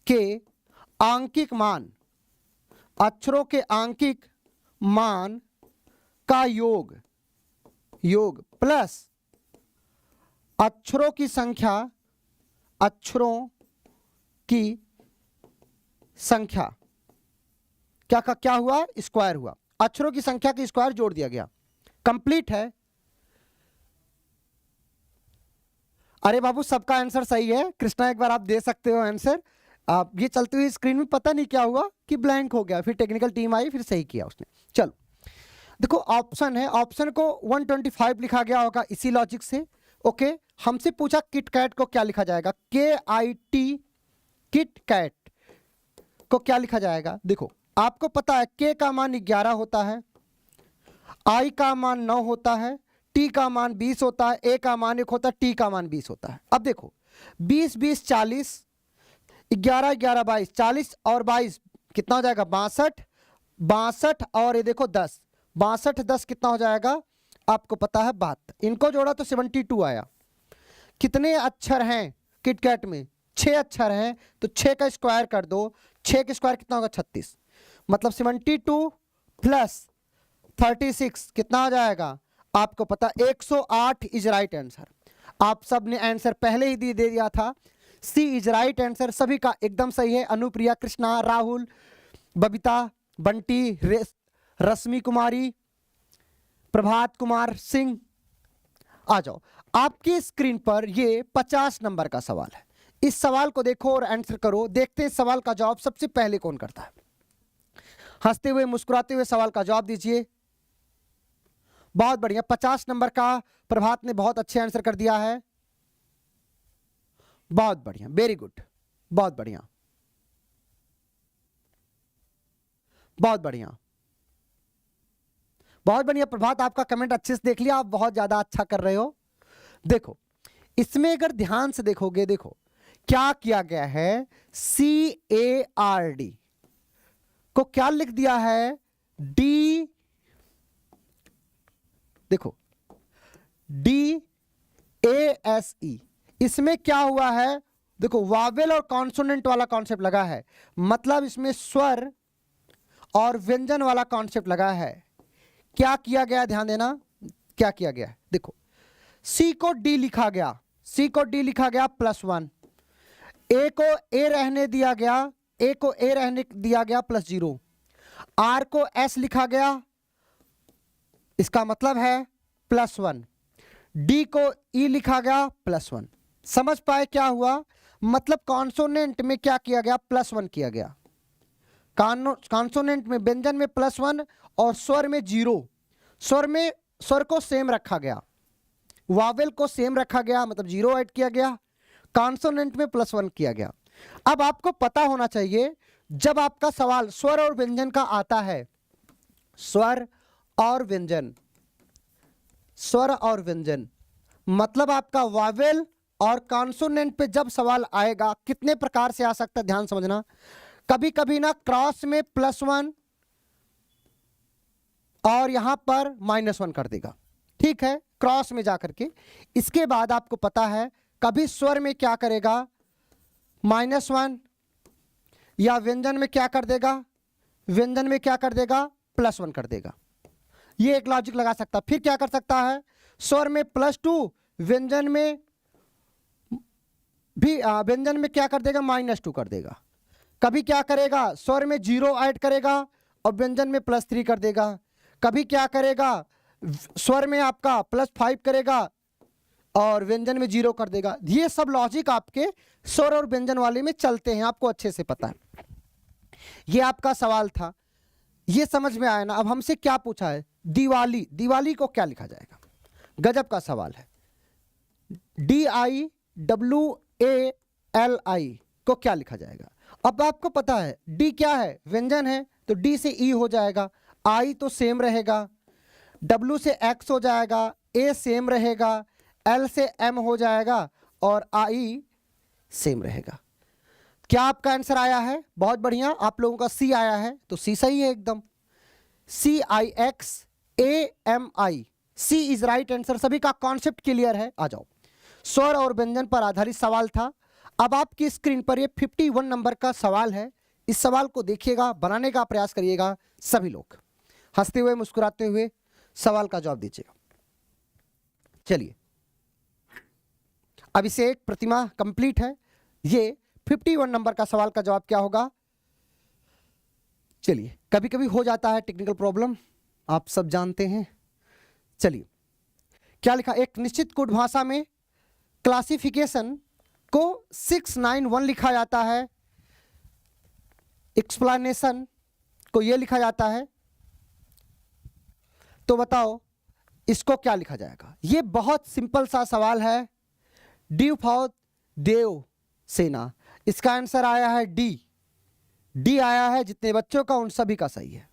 S1: के आंकिक मान, अक्षरों के आंकिक मान का योग, योग प्लस अक्षरों की संख्या, अक्षरों की संख्या क्या हुआ, स्क्वायर हुआ। अक्षरों की संख्या के स्क्वायर जोड़ दिया गया, कंप्लीट है। अरे बाबू सबका आंसर सही है। कृष्णा एक बार आप दे सकते हो आंसर। आप ये चलती हुई स्क्रीन में पता नहीं क्या हुआ कि ब्लैंक हो गया, फिर टेक्निकल टीम आई, फिर सही किया उसने। चलो देखो ऑप्शन है, ऑप्शन को 125 लिखा गया होगा इसी लॉजिक से। ओके, हमसे पूछा किटकैट को क्या लिखा जाएगा, KIT, किटकैट को क्या लिखा जाएगा। देखो आपको पता है K का मान 11 होता है, I का मान 9 होता है, T का मान 20 होता है, A का मान 1 होता है, T का मान 20 होता है। अब देखो 20 20 40, 11 11 22, 40 और 22 कितना हो जाएगा 62, 62 और ये देखो 10, 62 10 कितना हो जाएगा आपको पता है 72। इनको जोड़ा तो 72 आया। कितने अक्षर हैं किटकैट में, 6 अक्षर हैं, तो 6 का स्क्वायर कर दो, 6 का स्क्वायर कितना होगा 36, मतलब 72 प्लस 36 कितना हो जाएगा आपको पता 108 इज राइट आंसर। आप सब ने आंसर पहले ही दे दिया था, सी इज राइट आंसर। सभी का एकदम सही है। अनुप्रिया, कृष्णा, राहुल, बबीता, बंटी, रश्मि कुमारी, प्रभात कुमार सिंह, आ जाओ। आपकी स्क्रीन पर ये 50 नंबर का सवाल है। इस सवाल को देखो और आंसर करो। देखते हैं सवाल का जवाब सबसे पहले कौन करता है। हंसते हुए मुस्कुराते हुए सवाल का जवाब दीजिए। बहुत बढ़िया, 50 नंबर का प्रभात ने बहुत अच्छे आंसर कर दिया है। बहुत बढ़िया, वेरी गुड, बहुत बढ़िया, बहुत बढ़िया, बहुत बढ़िया। प्रभात आपका कमेंट अच्छे से देख लिया, आप बहुत ज्यादा अच्छा कर रहे हो। देखो इसमें अगर ध्यान से देखोगे, देखो क्या किया गया है, CARD को क्या लिख दिया है, D, देखो DASE। इसमें क्या हुआ है, देखो वावेल और कॉन्सोनेंट वाला कॉन्सेप्ट लगा है, मतलब इसमें स्वर और व्यंजन वाला कॉन्सेप्ट लगा है। क्या किया गया, ध्यान देना क्या किया गया है। देखो C को D लिखा गया, C को D लिखा गया +1, A को A रहने दिया गया, A को A रहने दिया गया +0, R को S लिखा गया, इसका मतलब है +1, D को E लिखा गया +1। समझ पाए क्या हुआ, मतलब कॉन्सोनेंट में क्या किया गया, +1 किया गया। कॉन्सोनेंट में व्यंजन में +1 और स्वर में 0। स्वर को सेम रखा गया, वावेल को सेम रखा गया, मतलब 0 ऐड किया गया, कॉन्सोनेंट में +1 किया गया। अब आपको पता होना चाहिए, जब आपका सवाल स्वर और व्यंजन का आता है, स्वर और व्यंजन, स्वर और व्यंजन, मतलब आपका वावेल और कॉन्सोनेंट पे जब सवाल आएगा कितने प्रकार से आ सकता है, ध्यान समझना। कभी कभी ना क्रॉस में +1 और यहां पर -1 कर देगा, ठीक है, क्रॉस में जाकर के। इसके बाद आपको पता है कभी स्वर में क्या करेगा, -1, या व्यंजन में क्या कर देगा, व्यंजन में क्या कर देगा, +1 कर देगा। ये एक लॉजिक लगा सकता। फिर क्या कर सकता है, स्वर में +2, व्यंजन में भी व्यंजन में क्या कर देगा, -2 कर देगा। कभी क्या करेगा, स्वर में 0 ऐड करेगा और व्यंजन में +3 कर देगा। कभी क्या करेगा, स्वर में आपका +5 करेगा और व्यंजन में 0 कर देगा। ये सब लॉजिक आपके स्वर और व्यंजन वाले में चलते हैं, आपको अच्छे से पता है। ये आपका सवाल था, ये समझ में आया ना। अब हमसे क्या पूछा है, दिवाली, दिवाली को क्या लिखा जाएगा, गजब का सवाल है। DIWALI को क्या लिखा जाएगा। अब आपको पता है डी क्या है, व्यंजन है, तो डी से ई हो जाएगा, आई तो सेम रहेगा, डब्ल्यू से एक्स हो जाएगा, ए सेम रहेगा, एल से एम हो जाएगा और आई सेम रहेगा। क्या आपका आंसर आया है, बहुत बढ़िया। आप लोगों का सी आया है, तो सी सही है एकदम, CIXAMI, C is right answer. सभी का कॉन्सेप्ट क्लियर है, आ जाओ। स्वर और व्यंजन पर आधारित सवाल था। अब आपकी स्क्रीन पर ये 51 नंबर का सवाल है। इस सवाल को देखिएगा, बनाने का प्रयास करिएगा। सभी लोग हंसते हुए मुस्कुराते हुए सवाल का जवाब दीजिएगा। चलिए, अभिषेक प्रतिमा कंप्लीट है। ये 51 नंबर का सवाल का जवाब क्या होगा। चलिए, कभी कभी हो जाता है टेक्निकल प्रॉब्लम, आप सब जानते हैं। चलिए, क्या लिखा, एक निश्चित कोड भाषा में क्लासिफिकेशन को 691 लिखा जाता है, एक्सप्लेनेशन को यह लिखा जाता है, तो बताओ इसको क्या लिखा जाएगा। यह बहुत सिंपल सा सवाल है। डी फॉर देव सेना, इसका आंसर आया है डी। डी आया है, जितने बच्चों का उन सभी का सही है।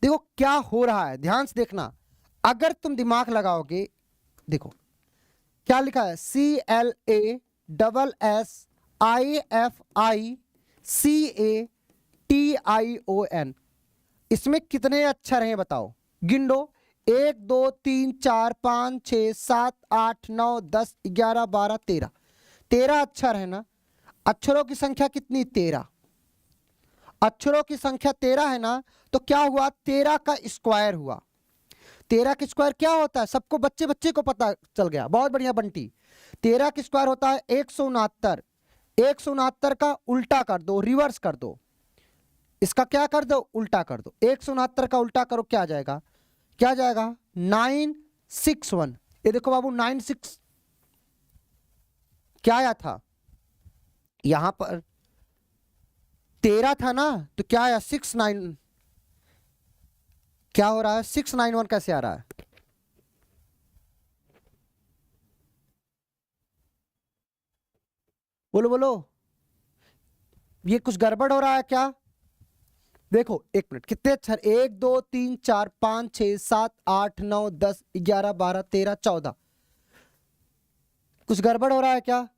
S1: देखो क्या हो रहा है, ध्यान से देखना। अगर तुम दिमाग लगाओगे, देखो क्या लिखा है, CLASSIFICATION। इसमें कितने अक्षर हैं बताओ, गिन लो। 1 2 3 4 5 6 7 8 9 10 11 12 13, 13 अक्षर है ना। अक्षरों की संख्या कितनी, 13। अक्षरों की संख्या 13 है ना, तो क्या हुआ, 13 का स्क्वायर हुआ। 13 का स्क्वायर क्या होता है, सबको बच्चे बच्चे को पता चल गया, बहुत बढ़िया बंटी। 13 का स्क्वायर होता है 169। 169 का उल्टा कर दो, रिवर्स कर दो, इसका क्या कर दो, उल्टा कर दो। 169 का उल्टा करो, क्या जाएगा, क्या जाएगा, 961। ये देखो बाबू, 96 क्या आया था, यहां पर 13 था ना, तो क्या आया 69। क्या हो रहा है, 691 कैसे आ रहा है। बोलो बोलो, ये कुछ गड़बड़ हो रहा है क्या। देखो एक मिनट, कितने अक्षर, 1 2 3 4 5 6 7 8 9 10 11 12 13 14, कुछ गड़बड़ हो रहा है क्या।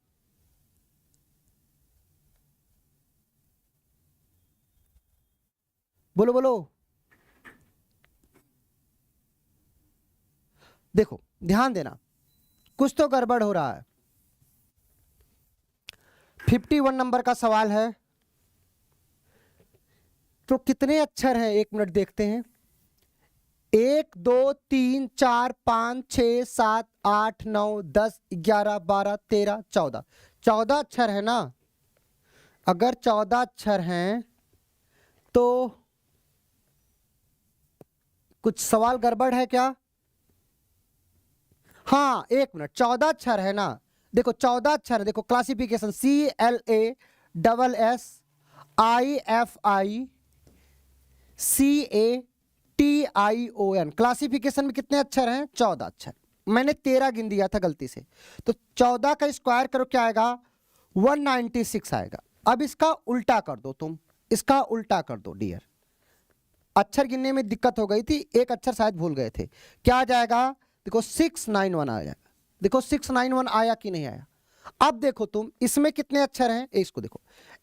S1: बोलो बोलो, देखो ध्यान देना, कुछ तो गड़बड़ हो रहा है। 51 नंबर का सवाल है, तो कितने अक्षर हैं, 1 मिनट देखते हैं। 1 2 3 4 5 6 7 8 9 10 11 12 13 14, 14 अक्षर है ना। अगर 14 अक्षर हैं तो कुछ सवाल गड़बड़ है क्या। हाँ 1 मिनट, 14 अक्षर है ना, देखो 14 अक्षर है। देखो क्लासिफिकेशन CLASSIFICATION, क्लासिफिकेशन में कितने अक्षर हैं, 14 अक्षर। मैंने 13 गिन दिया था गलती से, तो 14 का स्क्वायर करो, क्या आएगा, 196 आएगा। अब इसका उल्टा कर दो तुम, इसका उल्टा कर दो डियर। अक्षर गिनने में दिक्कत हो गई थी, एक अक्षर शायद भूल गए थे। क्या आ जाएगा, देखो 691 आ जाएगा। देखो 691 आया कि नहीं आया। अब देखो तुम इसमें कितने अक्षर हैं, इसको देखो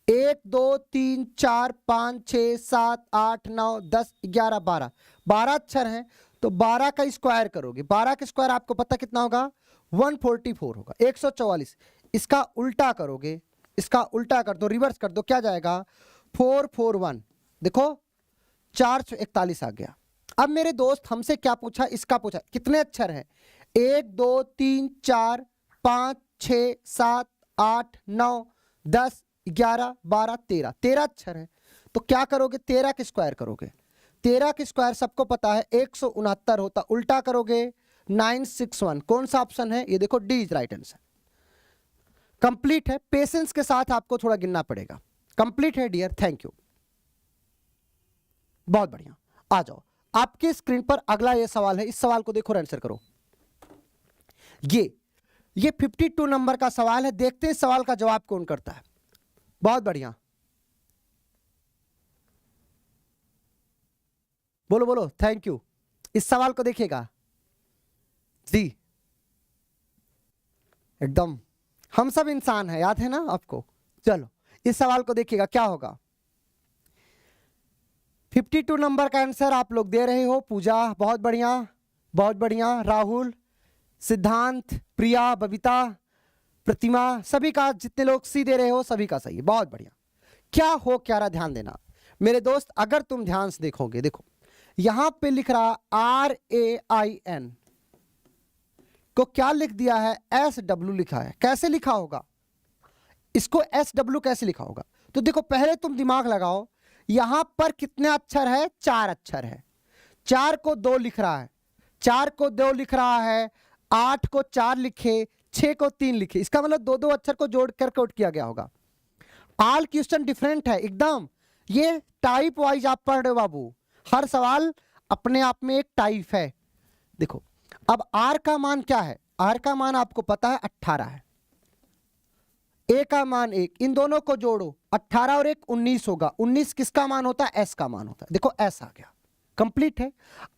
S1: 1 2 3 4 5 6 7 8 9 10 11 12, 12 अक्षर हैं। तो 12 का स्क्वायर करोगे, 12 का स्क्वायर आपको पता कितना होगा, 144 होगा, 144। इसका उल्टा करोगे, इसका उल्टा कर दो, रिवर्स कर दो, क्या जाएगा 441, देखो 441 आ गया। अब मेरे दोस्त हमसे क्या पूछा, इसका पूछा कितने अक्षर हैं, 1 2 3 4 5 6 7 8 9 10 11 12 13, 13 अक्षर है। तो क्या करोगे, 13 का स्क्वायर करोगे, 13 का स्क्वायर सबको पता है 169 होता, उल्टा करोगे 961। कौन सा ऑप्शन है, ये देखो D is right answer. Complete है, पेशेंस के साथ आपको थोड़ा गिनना पड़ेगा। कंप्लीट है डियर, थैंक यू, बहुत बढ़िया। आ जाओ आपके स्क्रीन पर अगला ये सवाल है, इस सवाल को देखो और आंसर करो। ये 52 नंबर का सवाल है, देखते हैं सवाल का जवाब कौन करता है। बहुत बढ़िया, बोलो बोलो, थैंक यू। इस सवाल को देखिएगा जी, एकदम हम सब इंसान हैं, याद है ना आपको। चलो इस सवाल को देखिएगा क्या होगा। 52 नंबर का आंसर आप लोग दे रहे हो, पूजा बहुत बढ़िया, बहुत बढ़िया, राहुल, सिद्धांत, प्रिया, बबीता, प्रतिमा, सभी का, जितने लोग सी दे रहे हो सभी का सही है, बहुत बढ़िया। क्या हो क्या रहा, ध्यान देना मेरे दोस्त, अगर तुम ध्यान से देखोगे, देखो यहां पे लिख रहा RAIN को क्या लिख दिया है, SW लिखा है। कैसे लिखा होगा इसको, SW कैसे लिखा होगा, तो देखो पहले तुम दिमाग लगाओ, यहां पर कितने अक्षर है, 4 अक्षर है, 4 को 2 लिख रहा है, 4 को 2 लिख रहा है, 8 को 4 लिखे, 6 को 3 लिखे, इसका मतलब 2 2 अक्षर को जोड़ कर कोट किया गया होगा। ऑल क्वेश्चन डिफरेंट है एकदम, ये टाइप वाइज आप पढ़ रहे हो बाबू, हर सवाल अपने आप में एक टाइप है। देखो अब R का मान क्या है, R का मान आपको पता है 18 है, A का मान 1, इन दोनों को जोड़ो 18 और 1 19 होगा, 19 किसका मान होता है, S का मान होता है, देखो S आ गया, कंप्लीट है।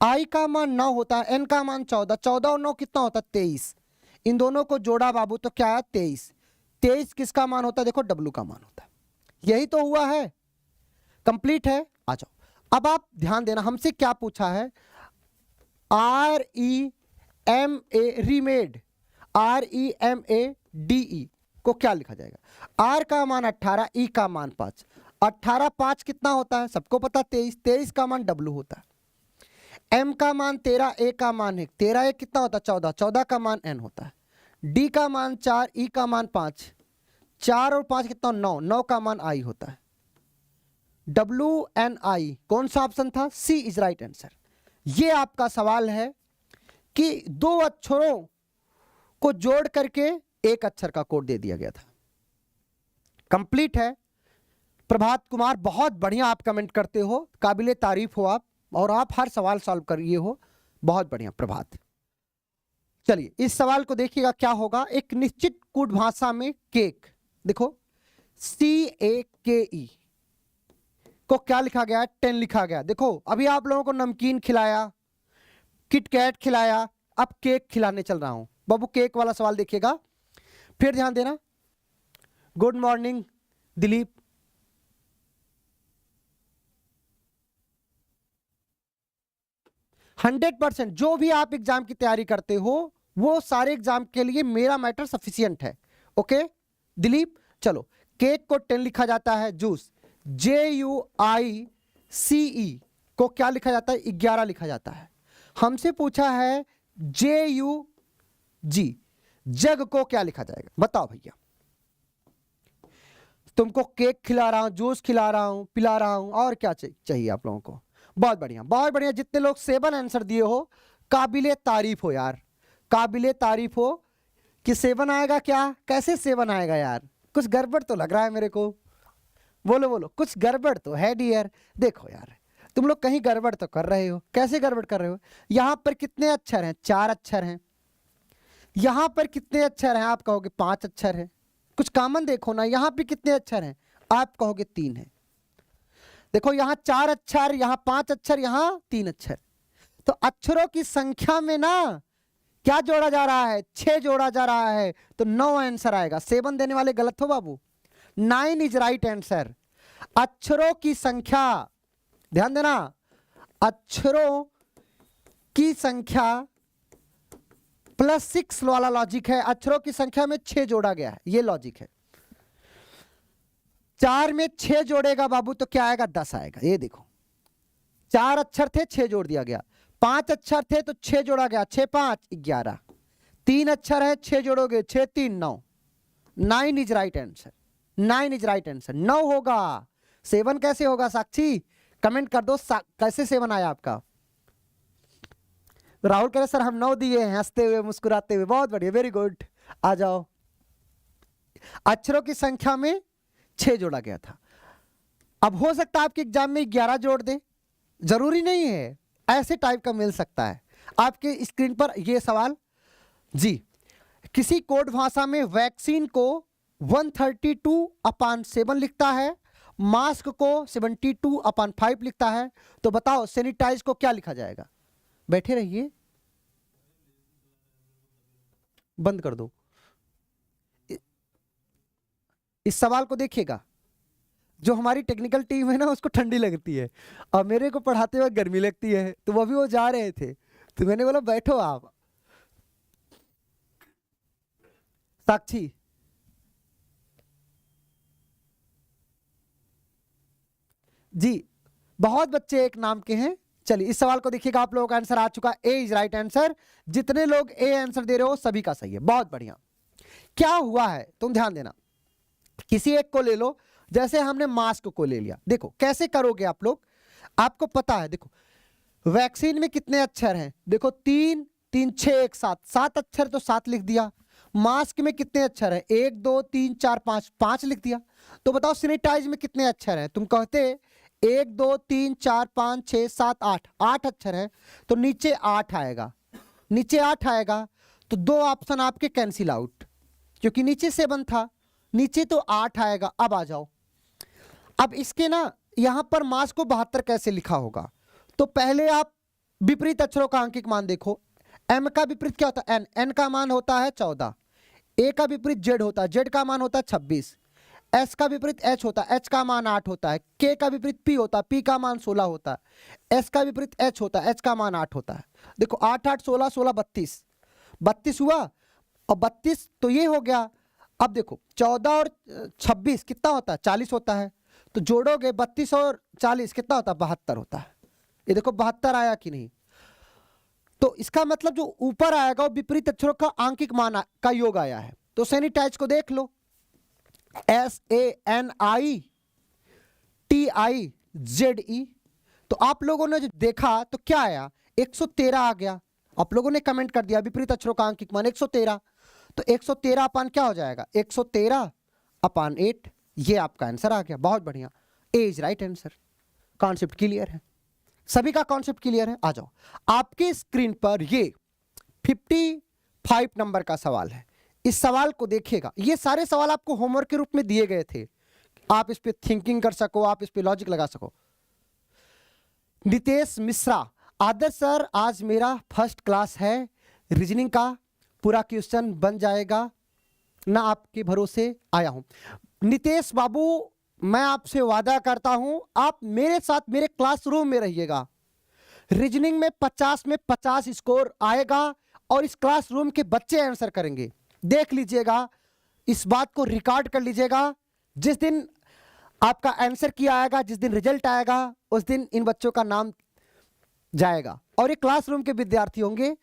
S1: I का मान 9 होता है, N का मान 14, 14 और 9 कितना होता है 23, इन दोनों को जोड़ा बाबू तो क्या है 23, 23 किसका मान होता है, देखो W का मान होता है, यही तो हुआ है, कंप्लीट है। आ जाओ अब आप ध्यान देना, हमसे क्या पूछा है, REMA रीमेड, REMADE को क्या लिखा जाएगा, R का मान 18, E का मान 5, 18 5 कितना होता है सबको पता 23, 23 का मान W होता है, M का मान 13, A का मान 1, 13 1 कितना होता है 14, 14 का मान N होता है, D का मान 4, E का मान 5, 4 और 5 कितना 9, 9 का मान I होता है, WNI कौन सा ऑप्शन था, C इज राइट आंसर। ये आपका सवाल है कि 2 अक्षरों को जोड़ करके एक अक्षर का कोड दे दिया गया था। कंप्लीट है। प्रभात कुमार बहुत बढ़िया आप कमेंट करते हो, काबिले तारीफ हो आप, और आप हर सवाल सॉल्व करिए हो, बहुत बढ़िया प्रभात। चलिए इस सवाल को देखिएगा क्या होगा, एक निश्चित कूट भाषा में केक, देखो CAKE को क्या लिखा गया, 10 लिखा गया। देखो अभी आप लोगों को नमकीन खिलाया, किटकैट खिलाया, अब केक खिलाने चल रहा हूं बाबू, केक वाला सवाल देखिएगा, फिर ध्यान देना। गुड मॉर्निंग दिलीप, हंड्रेड % जो भी आप एग्जाम की तैयारी करते हो वो सारे एग्जाम के लिए मेरा मैटर सफिशियंट है, ओके दिलीप। चलो केक को 10 लिखा जाता है, जूस JUICE को क्या लिखा जाता है, 11 लिखा जाता है। हमसे पूछा है JUG, जग को क्या लिखा जाएगा, बताओ भैया। तुमको केक खिला रहा हूं, जूस खिला रहा हूं, पिला रहा हूं, और क्या चाहिए आप लोगों को, बहुत बढ़िया बहुत बढ़िया। जितने लोग 7 आंसर दिए हो काबिले तारीफ हो यार, काबिले तारीफ हो कि 7 आएगा, क्या कैसे 7 आएगा यार, कुछ गड़बड़ तो लग रहा है मेरे को, बोलो बोलो कुछ गड़बड़ तो है डियर। देखो यार तुम लोग कहीं गड़बड़ तो कर रहे हो, कैसे गड़बड़ कर रहे हो, यहां पर कितने अक्षर हैं, 4 अक्षर हैं, यहां पर कितने अक्षर हैं, आप कहोगे 5 अक्षर है, कुछ कॉमन देखो ना, यहां पे कितने अक्षर हैं, आप कहोगे 3 है। देखो यहां 4 अक्षर, यहां 5 अक्षर, यहां 3 अक्षर, तो अक्षरों की संख्या में ना क्या जोड़ा जा रहा है? 6 जोड़ा जा रहा है, तो 9 आंसर आएगा। 7 देने वाले गलत हो बाबू, 9 इज राइट आंसर। अक्षरों की संख्या, ध्यान देना, अक्षरों की संख्या +6 वाला लॉजिक है। अक्षरों की संख्या में 6 जोड़ा गया है, ये लॉजिक है। 4 में 6 जोड़ेगा बाबू तो क्या आएगा? 10 आएगा। ये देखो, 4 अक्षर थे, 6 जोड़ दिया गया। 5 अक्षर थे तो 6 जोड़ा गया, 6 5 11। 3 अक्षर है, 6 जोड़ोगे, 6 3 9। 9 is right answer, 9 is right answer. 9 होगा, 7 कैसे होगा? साक्षी कमेंट कर दो, कैसे 7 आया आपका? राहुल कह रहे सर हम 9 दिए हैं, हंसते हुए मुस्कुराते हुए। बहुत बढ़िया, वेरी गुड। आ जाओ। अक्षरों की संख्या में 6 जोड़ा गया था। अब हो सकता है आपके एग्जाम में 11 जोड़ दे, जरूरी नहीं है, ऐसे टाइप का मिल सकता है। आपके स्क्रीन पर ये सवाल जी, किसी कोड भाषा में वैक्सीन को 132/7 लिखता है, मास्क को 72/5 लिखता है, तो बताओ सैनिटाइज को क्या लिखा जाएगा? बैठे रहिए, बंद कर दो। इस सवाल को देखिएगा, जो हमारी टेक्निकल टीम है ना उसको ठंडी लगती है और मेरे को पढ़ाते हुए गर्मी लगती है, तो वो भी वो जा रहे थे तो मैंने बोला बैठो आप। साक्षी जी, बहुत बच्चे एक नाम के हैं। चलिए इस सवाल को देखिएगा, आप लोगों का आंसर आ चुका, ए इज राइट आंसर। जितने लोग ए आंसर दे रहे हो सभी का सही है, बहुत बढ़िया। क्या हुआ है तुम ध्यान देना, किसी एक को ले लो, जैसे हमने मास्क को ले लिया। देखो कैसे करोगे आप लोग, आपको पता है। देखो वैक्सीन में कितने अक्षर हैं? देखो 3 3 6 1 7, 7 अक्षर तो 7 लिख दिया। मास्क में कितने अक्षर हैं? 1 2 3 4 5, 5 लिख दिया। तो बताओ सैनिटाइज में कितने अक्षर हैं? तुम कहते 1 2 3 4 5 6 7 8, 8 अक्षर है, तो नीचे 8 आएगा। नीचे 8 आएगा तो 2 ऑप्शन आपके कैंसिल आउट, क्योंकि नीचे 7 था, नीचे तो 8 आएगा। अब आ जाओ, अब इसके ना यहां पर मास्क को 72 कैसे लिखा होगा? तो पहले आप विपरीत अक्षरों का आंकिक मान देखो। एम का विपरीत क्या होता है? एन, एन का मान होता है 14। ए का विपरीत जेड होता है, जेड का मान होता है 26। एस का विपरीत एच होता है, एच का मान 8 होता है। के का विपरीत पी होता है, पी का मान 16 होता है। एस का विपरीत एच होता है, एच का मान 8 होता है। देखो 8 8 16 16 32, 32 हुआ और 32 तो ये हो गया। अब देखो 14 और 26 कितना होता है? 40 होता है। तो जोड़ोगे 32 और 40 कितना होता है? 72 होता है। ये देखो 72 आया कि नहीं? तो इसका मतलब जो ऊपर आएगा वो विपरीत अक्षरों का आंकिक मान का योग आया है। तो सैनिटाइज को देख लो, SANITIZE। तो आप लोगों ने जो देखा तो क्या आया? 113 आ गया। आप लोगों ने कमेंट कर दिया विपरीत अक्षरों का आंकिक मान 113, तो 113 अपान क्या हो जाएगा? 113/8। ये आपका आंसर आ गया, बहुत बढ़िया, A is right answer. Concept clear है, सभी का कॉन्सेप्ट क्लियर है। आ जाओ, आपके स्क्रीन पर ये 55 नंबर का सवाल है। इस सवाल को देखिएगा, ये सारे सवाल आपको होमवर्क के रूप में दिए गए थे, आप इस पे थिंकिंग कर सको, आप इस पे लॉजिक लगा सको। नितेश मिश्रा, आदर्श सर आज मेरा फर्स्ट क्लास है, रीजनिंग का पूरा क्वेश्चन बन जाएगा ना, आपके भरोसे आया हूं। नितेश बाबू मैं आपसे वादा करता हूं, आप मेरे साथ मेरे क्लासरूम में रहिएगा। रीजनिंग में 50 में 50 स्कोर आएगा और इस क्लासरूम के बच्चे आंसर करेंगे। देख लीजिएगा, इस बात को रिकॉर्ड कर लीजिएगा। जिस दिन आपका आंसर किया आएगा, जिस दिन रिजल्ट आएगा, उस दिन इन बच्चों का नाम जाएगा और ये क्लासरूम के विद्यार्थी होंगे।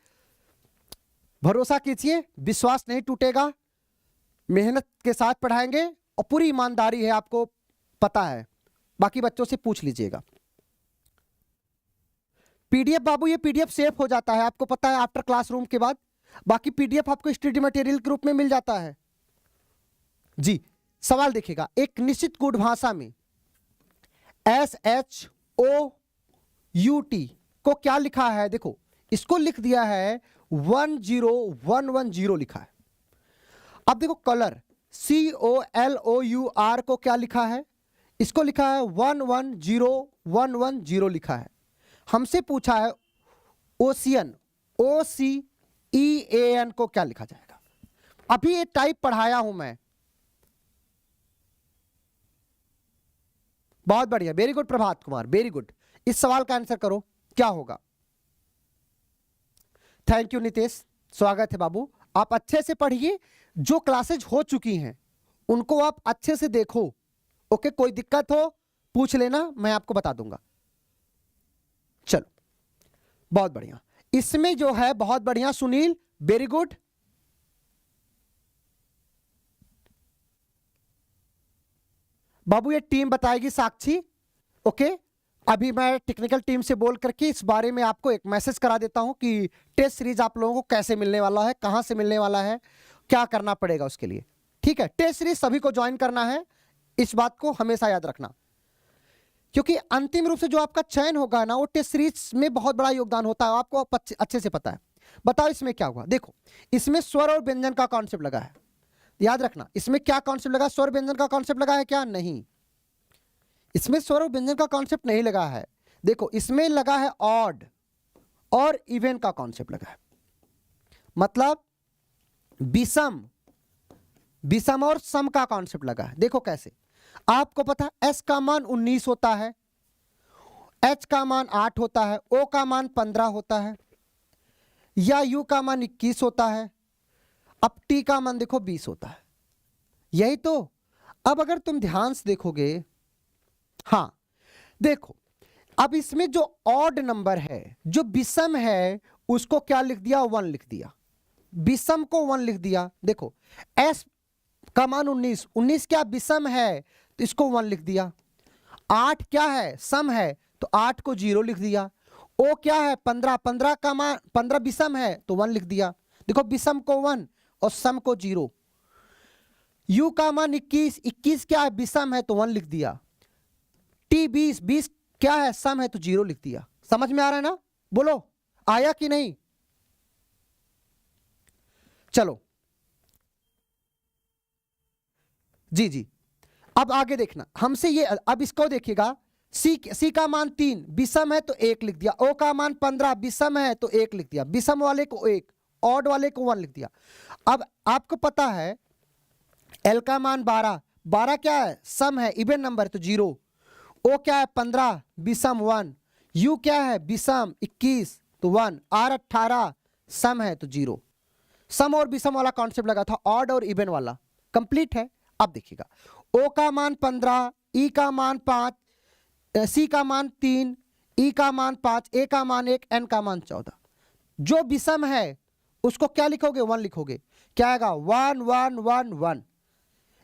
S1: भरोसा कीजिए, विश्वास नहीं टूटेगा, मेहनत के साथ पढ़ाएंगे और पूरी ईमानदारी है, आपको पता है। बाकी बच्चों से पूछ लीजिएगा। पीडीएफ बाबू, ये पीडीएफ सेव हो जाता है, आपको पता है, आफ्टर क्लासरूम के बाद। बाकी पीडीएफ आपको स्टडी मटेरियल के रूप में मिल जाता है जी। सवाल देखिएगा, एक निश्चित कोड भाषा में SHOUT को क्या लिखा है? देखो इसको लिख दिया है 10110 लिखा है। अब देखो कलर COLOUR को क्या लिखा है? इसको लिखा है 110110 लिखा है। हमसे पूछा है ओशियन, OCEAN EAN को क्या लिखा जाएगा? अभी ये टाइप पढ़ाया हूं मैं। बहुत बढ़िया, very good Prabhat Kumar, very good. इस सवाल का आंसर करो, क्या होगा? थैंक यू नितेश, स्वागत है बाबू। आप अच्छे से पढ़िए, जो क्लासेज हो चुकी हैं उनको आप अच्छे से देखो। ओके, कोई दिक्कत हो पूछ लेना, मैं आपको बता दूंगा। चलो, बहुत बढ़िया। इसमें जो है बहुत बढ़िया सुनील, वेरी गुड। बाबू ये टीम बताएगी साक्षी। ओके, अभी मैं टेक्निकल टीम से बोल करके इस बारे में आपको एक मैसेज करा देता हूं कि टेस्ट सीरीज आप लोगों को कैसे मिलने वाला है, कहां से मिलने वाला है, क्या करना पड़ेगा उसके लिए। ठीक है, टेस्ट सीरीज सभी को ज्वाइन करना है, इस बात को हमेशा याद रखना, क्योंकि अंतिम रूप से जो आपका चयन होगा ना, वो टेस्ट सीरीज में बहुत बड़ा योगदान होता है, आपको अच्छे से पता है। बताओ इसमें क्या हुआ? देखो, इसमें स्वर और व्यंजन का कॉन्सेप्ट लगा है, याद रखना। इसमें क्या कॉन्सेप्ट लगा? स्वर व्यंजन का कॉन्सेप्ट लगा है क्या? नहीं, इसमें स्वर और व्यंजन का कॉन्सेप्ट नहीं लगा है। देखो, इसमें लगा है ऑड और इवन का कॉन्सेप्ट लगा है, मतलब विषम, विषम और सम का कॉन्सेप्ट लगा है। देखो कैसे, आपको पता है एस का मान 19 होता है, एच का मान 8 होता है, ओ का मान 15 होता है, या यू का मान 21 होता है, अब टी का मान देखो 20 होता है, यही तो। अब अगर तुम ध्यान से देखोगे, हाँ देखो, अब इसमें जो ऑड नंबर है, जो विषम है, उसको क्या लिख दिया? 1 लिख दिया। विषम को 1 लिख दिया। देखो, एस का मान 19, 19 क्या विषम है, तो इसको 1 लिख दिया। 8 क्या है? सम है, तो 8 को 0 लिख दिया। ओ क्या है? 15, 15 का मान, 15 विषम है तो 1 लिख दिया। देखो, विषम को 1 और सम को 0। यू का मान 21, 21 क्या है? विषम है तो 1 लिख दिया। टी 20, 20 क्या है? सम है तो 0 लिख दिया। समझ में आ रहा है ना? बोलो, आया कि नहीं? चलो जी जी, अब आगे देखना हमसे ये, अब इसको देखिएगा। सी का मान 3 विषम है तो 1 लिख दिया। ओ का मान 15 विषम है तो 1 लिख दिया। विषम वाले को 1, ऑड वाले को 1 लिख दिया। अब आपको पता है एल का मान 12, 12 क्या है? सम है, इवन नंबर है तो 0। ओ क्या है? 15 विषम 1। यू क्या है? विषम 21 तो 1। आर 18 सम है तो 0। सम और विषम वाला कॉन्सेप्ट लगा था, ऑड और इवन वाला कंप्लीट है। अब देखिएगा, ओ का मान 15, ई का मान 5, सी का मान 3, ई का मान 5, ए का मान 1, एन का मान 14। जो विषम है उसको क्या लिखोगे? 1 लिखोगे। क्या आएगा? 1 1 1 1।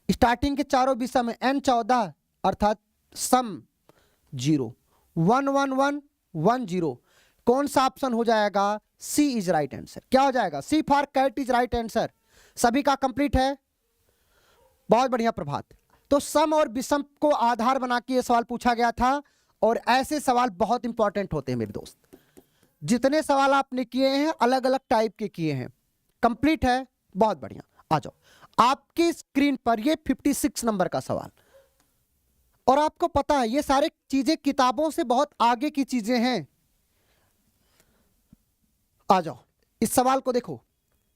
S1: स्टार्टिंग के चारों विषम है, एन 14 अर्थात सम 0। 1 1 1 1 0। कौन सा ऑप्शन हो जाएगा? C is right answer. क्या हो जाएगा? C for cat is right answer. सभी का कंप्लीट है, बहुत बढ़िया प्रभात। तो सम और विषम को आधार बना के यह सवाल पूछा गया था, और ऐसे सवाल बहुत इंपॉर्टेंट होते हैं मेरे दोस्त। जितने सवाल आपने किए हैं अलग अलग टाइप के किए हैं, कंप्लीट है, बहुत बढ़िया। आ जाओ, आपकी स्क्रीन पर ये 56 नंबर का सवाल, और आपको पता है ये सारी चीजें किताबों से बहुत आगे की चीजें हैं। आ जाओ, इस सवाल को देखो,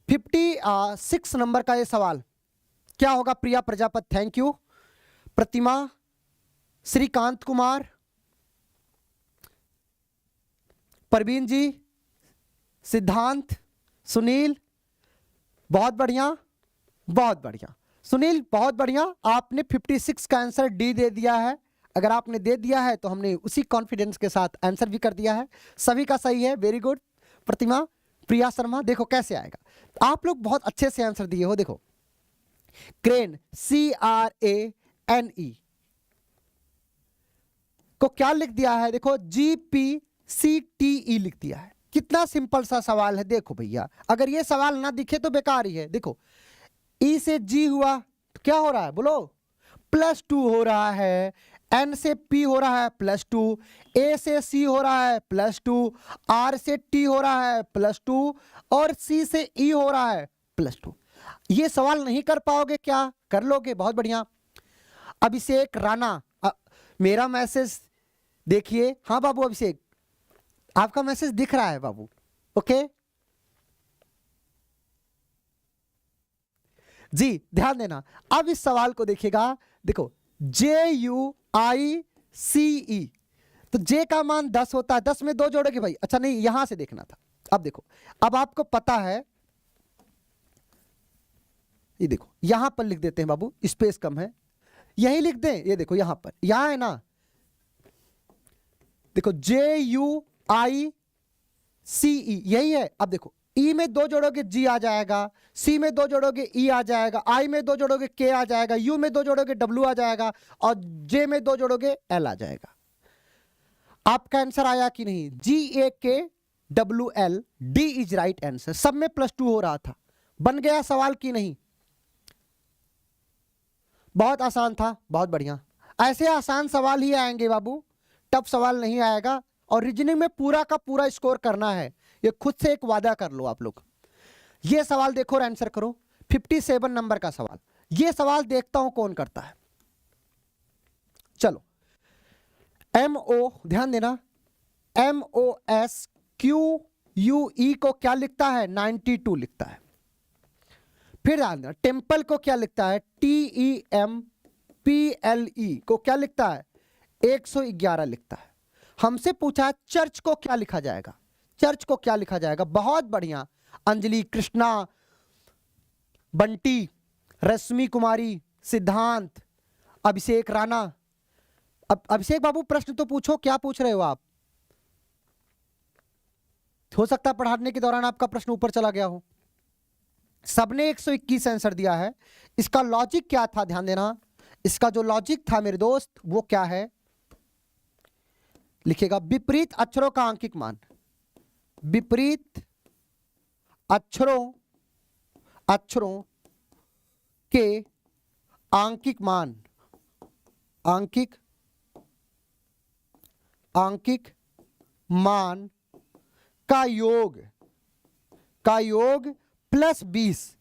S1: 56 नंबर का ये सवाल क्या होगा? प्रिया प्रजापति, थैंक यू। प्रतिमा, श्रीकांत कुमार, परवीन जी, सिद्धांत, सुनील, बहुत बढ़िया, बहुत बढ़िया। सुनील बहुत बढ़िया, आपने 56 का आंसर डी दे दिया है। अगर आपने दे दिया है तो हमने उसी कॉन्फिडेंस के साथ आंसर भी कर दिया है। सभी का सही है, वेरी गुड। प्रतिमा, प्रिया शर्मा, देखो कैसे आएगा। आप लोग बहुत अच्छे से आंसर दिए हो। देखो, क्रेन, CRANE को क्या लिख दिया है? देखो, GPCTE लिख दिया है। कितना सिंपल सा सवाल है। देखो भैया, अगर ये सवाल ना दिखे तो बेकार ही है। देखो, E से G हुआ तो क्या हो रहा है? बोलो, +2 हो रहा है। N से P हो रहा है +2, A से C हो रहा है +2, R से T हो रहा है +2, और C से E हो रहा है +2। ये सवाल नहीं कर पाओगे क्या? कर लोगे, बहुत बढ़िया। अभिषेक राणा, मेरा मैसेज देखिए। हाँ बाबू अभिषेक, आपका मैसेज दिख रहा है बाबू। ओके, जी ध्यान देना। अब इस सवाल को देखिएगा, देखो JUICE, तो J का मान 10 होता है, 10 में 2 जोड़ोगे भाई, अच्छा नहीं यहां से देखना था। अब देखो, अब आपको पता है, ये देखो यहां पर लिख देते हैं बाबू, स्पेस कम है, यही लिख दें, ये देखो यहां पर, यहां है ना, देखो JUICE यही है। अब देखो E में 2 जोड़ोगे G आ जाएगा, C में 2 जोड़ोगे E आ जाएगा, I में 2 जोड़ोगे K आ जाएगा, U में 2 जोड़ोगे W आ जाएगा, और J में 2 जोड़ोगे L आ जाएगा। आपका आंसर आया कि नहीं? GAKWL, D is right answer. सब में +2 हो रहा था, बन गया सवाल की नहीं? बहुत आसान था, बहुत बढ़िया। ऐसे आसान सवाल ही आएंगे बाबू, टफ सवाल नहीं आएगा। और रीजनिंग में पूरा का पूरा स्कोर करना है, ये खुद से एक वादा कर लो आप लोग। ये सवाल देखो और आंसर करो, 57 नंबर का सवाल। ये सवाल देखता हूं कौन करता है। चलो, MO, ध्यान देना, MOSQUE को क्या लिखता है? 92 लिखता है। फिर ध्यान देना, टेम्पल को क्या लिखता है? TEMPLE को क्या लिखता है? 111 लिखता है। हमसे पूछा चर्च को क्या लिखा जाएगा? चर्च को क्या लिखा जाएगा? बहुत बढ़िया, अंजलि, कृष्णा, बंटी, रश्मि कुमारी, सिद्धांत, अभिषेक राणा। अब अभिषेक बाबू प्रश्न तो पूछो, क्या पूछ रहे हो आप? हो सकता है पढ़ाने के दौरान आपका प्रश्न ऊपर चला गया हो। सबने 121 आंसर दिया है। इसका लॉजिक क्या था? ध्यान देना, इसका जो लॉजिक था मेरे दोस्त वो क्या है? लिखेगा विपरीत अक्षरों का आंकिक मान, विपरीत अक्षरों के आंकिक मान, आंकिक मान का योग +20।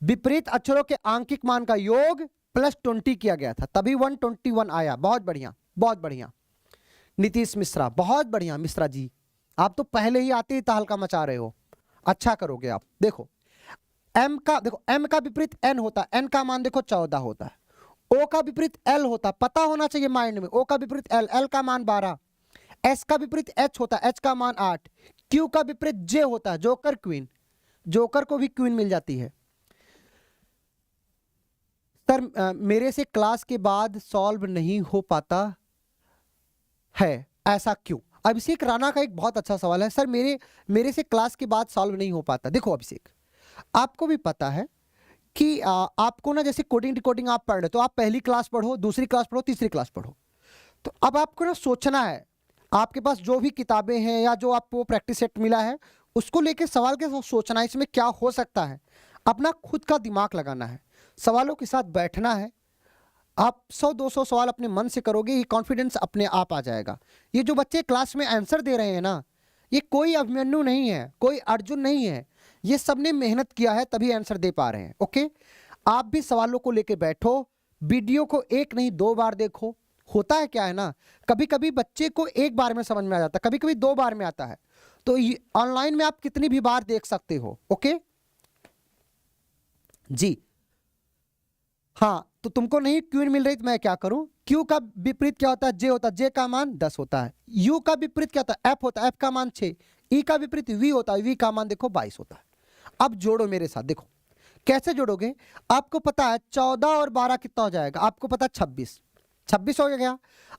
S1: विपरीत अक्षरों के आंकिक मान का योग +20 किया गया था, तभी 121 आया। बहुत बढ़िया, बहुत बढ़िया नीतीश मिश्रा, बहुत बढ़िया मिश्रा जी, आप तो पहले ही आते ही तहलका मचा रहे हो, अच्छा करोगे आप। देखो M का विपरीत N होता है, N का मान देखो 14 होता है। O का विपरीत L होता है, पता होना चाहिए माइंड में, O का विपरीत L, L का मान 12। S का विपरीत H होता है, H का मान 8। Q का विपरीत J होता है, जोकर क्वीन, जोकर को भी क्वीन मिल जाती है। सर मेरे से क्लास के बाद सॉल्व नहीं हो पाता है, ऐसा क्यों? अभिषेक राणा का एक बहुत अच्छा सवाल है, सर मेरे से क्लास के बाद सॉल्व नहीं हो पाता। देखो अभिषेक, आपको भी पता है कि आपको ना, जैसे कोडिंग डिकोडिंग आप पढ़ रहे, तो आप पहली क्लास पढ़ो, दूसरी क्लास पढ़ो, तीसरी क्लास पढ़ो, तो अब आपको ना सोचना है, आपके पास जो भी किताबें हैं या जो आपको प्रैक्टिस सेट मिला है उसको लेके सवाल के साथ सोचना है, इसमें क्या हो सकता है, अपना खुद का दिमाग लगाना है, सवालों के साथ बैठना है। आप 100-200 सवाल अपने मन से करोगे, ये कॉन्फिडेंस अपने आप आ जाएगा। ये जो बच्चे क्लास में आंसर दे रहे हैं ना, ये कोई अभिमन्यु नहीं है, कोई अर्जुन नहीं है, ये सबने मेहनत किया है तभी आंसर दे पा रहे हैं। ओके, आप भी सवालों को लेके बैठो, वीडियो को 1 नहीं 2 बार देखो। होता है क्या है ना, कभी कभी बच्चे को 1 बार में समझ में आ जाता है, कभी कभी 2 बार में आता है, तो ऑनलाइन में आप कितनी भी बार देख सकते हो। ओके जी, हाँ, तो तुमको नहीं क्वीन मिल रही तो मैं क्या करूं? क्यू का विपरीत क्या होता है? जे होता है, जे का मान 10 होता है। यू का विपरीत क्या होता है? एफ होता है, एफ का मान 6। ई का विपरीत वी होता है, वी का मान देखो 22 होता है। अब जोड़ो मेरे साथ, देखो कैसे जोड़ोगे। आपको पता है 14 और 12 कितना हो जाएगा? आपको पता है 26, 26 हो गया।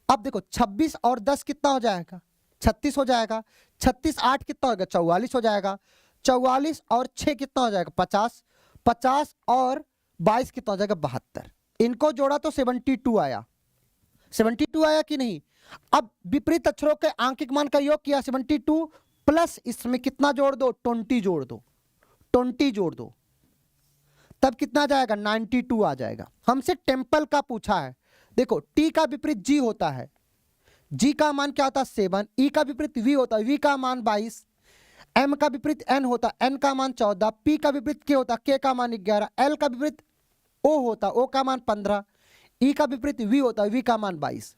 S1: अब देखो 26 और 10 कितना हो जाएगा? 36 हो जाएगा। 36 8 कितना होगा? 44 हो जाएगा। 44 और 6 कितना हो जाएगा? 50। 50 और 22 कितना हो जाएगा? 72। इनको जोड़ा तो 72 आया। 72 आया कि नहीं? अब विपरीत अक्षरों के आंकिक मान का योग किया, 72 प्लस इसमें कितना जोड़ दो? 20 जोड़ दो, 20 जोड़ दो, तब कितना आ जाएगा? 92 आ जाएगा। हमसे टेम्पल का पूछा है। देखो टी का विपरीत जी होता है, जी का मान क्या होता है? 7। ई का विपरीत वी होता है, वी का मान 22। एम का विपरीत एन होता है, एन का मान 14। पी का विपरीत के होता है, के का मान 11। एल का विपरीत ओ होता है, ओ का मान 15। ई का विपरीत वी होता है, वी का मान 22।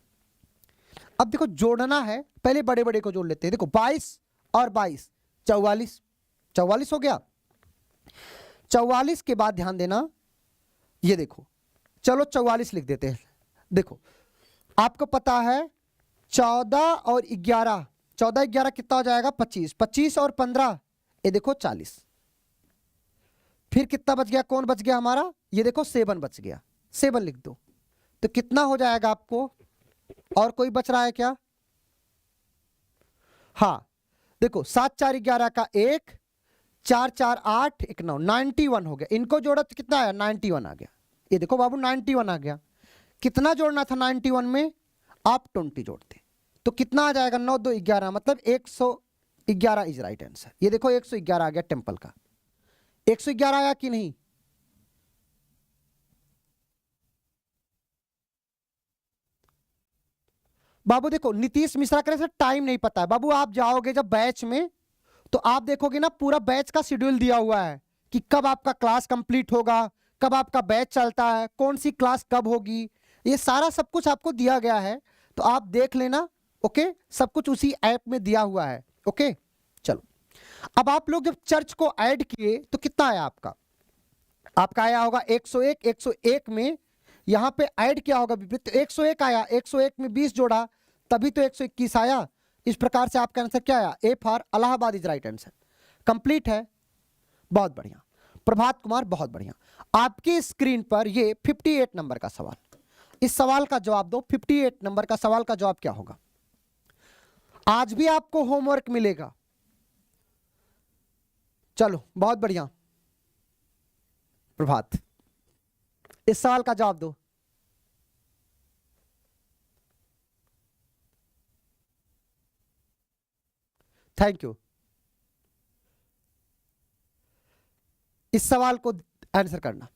S1: अब देखो जोड़ना है, पहले बड़े बड़े को जोड़ लेते हैं। देखो 22 और 22 44, 44 हो गया। 44 के बाद ध्यान देना, ये देखो, चलो 44 लिख देते हैं। देखो आपको पता है 14 और 11, 14 11 कितना हो जाएगा 25, 25 और 15 ये देखो 40। फिर कितना बच गया, कौन बच गया हमारा, ये देखो 7 बच गया, 7 लिख दो। तो कितना हो जाएगा आपको, और कोई बच रहा है क्या? हाँ देखो 7 4 11 का 1, 4 4 8 1 9, 91 हो गया। इनको जोड़ा तो कितना आया, 91 आ गया। ये देखो बाबू 91 आ गया। कितना जोड़ना था 91 में, आप 20 जोड़ते तो कितना आ जाएगा, 9 2 11, मतलब 111 इज राइट आंसर। ये देखो 111 आ गया टेम्पल का। 111 आया कि नहीं? बाबू देखो नीतीश मिश्रा करे से टाइम नहीं पता है बाबू। आप जाओगे जब बैच में तो आप देखोगे ना पूरा बैच का शेड्यूल दिया हुआ है कि कब आपका क्लास कंप्लीट होगा, कब आपका बैच चलता है, कौन सी क्लास कब होगी, ये सारा सब कुछ आपको दिया गया है। तो आप देख लेना, ओके, सब कुछ उसी ऐप में दिया हुआ है। ओके चलो, अब आप लोग जब चर्च को ऐड किए तो कितना आया आपका? आपका आया होगा 101। 101 में यहां पे ऐड किया होगा विपरीत, तो 101 आया। 101 में 20 जोड़ा तभी तो 121 आया। इस प्रकार से आपका आंसर क्या आया, ए for Allahabad is right answer. Complete है, बहुत बढ़िया प्रभात कुमार, बहुत बढ़िया। आपकी स्क्रीन पर ये 58 नंबर का सवाल, इस सवाल का जवाब दो। 58 नंबर का सवाल का जवाब क्या होगा? आज भी आपको होमवर्क मिलेगा। चलो बहुत बढ़िया प्रभात, इस सवाल का जवाब दो। Thank you. इस सवाल को आंसर करना।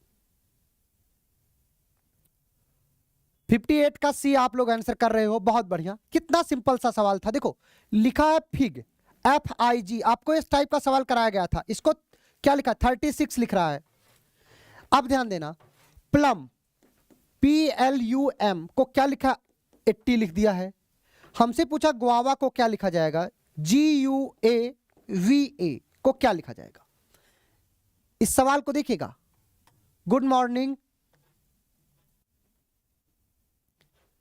S1: 58 का सी आप लोग आंसर कर रहे हो, बहुत बढ़िया। कितना सिंपल सा सवाल था। देखो लिखा है फिग, FIG। आपको इस टाइप का सवाल कराया गया था, इसको क्या लिखा, 36 लिख रहा है। अब ध्यान देना, प्लम PLUM को क्या लिखा, 80 लिख दिया है। हमसे पूछा गुआवा को क्या लिखा जाएगा, GUAVA को क्या लिखा जाएगा? इस सवाल को देखिएगा। गुड मॉर्निंग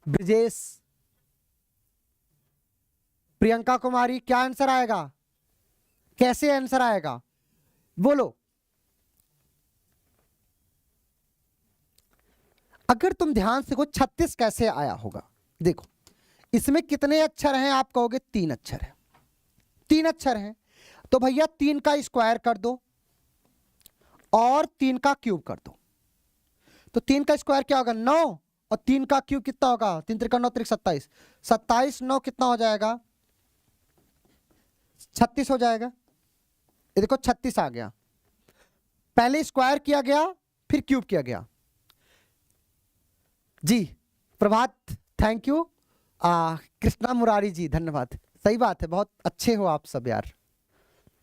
S1: ब्रिजेश, प्रियंका कुमारी, क्या आंसर आएगा, कैसे आंसर आएगा बोलो। अगर तुम ध्यान से देखो 36 कैसे आया होगा, देखो इसमें कितने अक्षर हैं, आप कहोगे 3 अक्षर है। 3 अक्षर हैं तो भैया 3 का स्क्वायर कर दो और 3 का क्यूब कर दो। तो 3 का स्क्वायर क्या होगा, 9, और 3 का क्यूब कितना होगा, 3 त्रिका 9 त्रिक 27, 27 9 कितना हो जाएगा, 36 हो जाएगा। ये देखो 36 आ गया। पहले स्क्वायर किया गया फिर क्यूब किया गया। जी प्रभात थैंक यू। कृष्णा मुरारी जी धन्यवाद। सही बात है, बहुत अच्छे हो आप सब यार,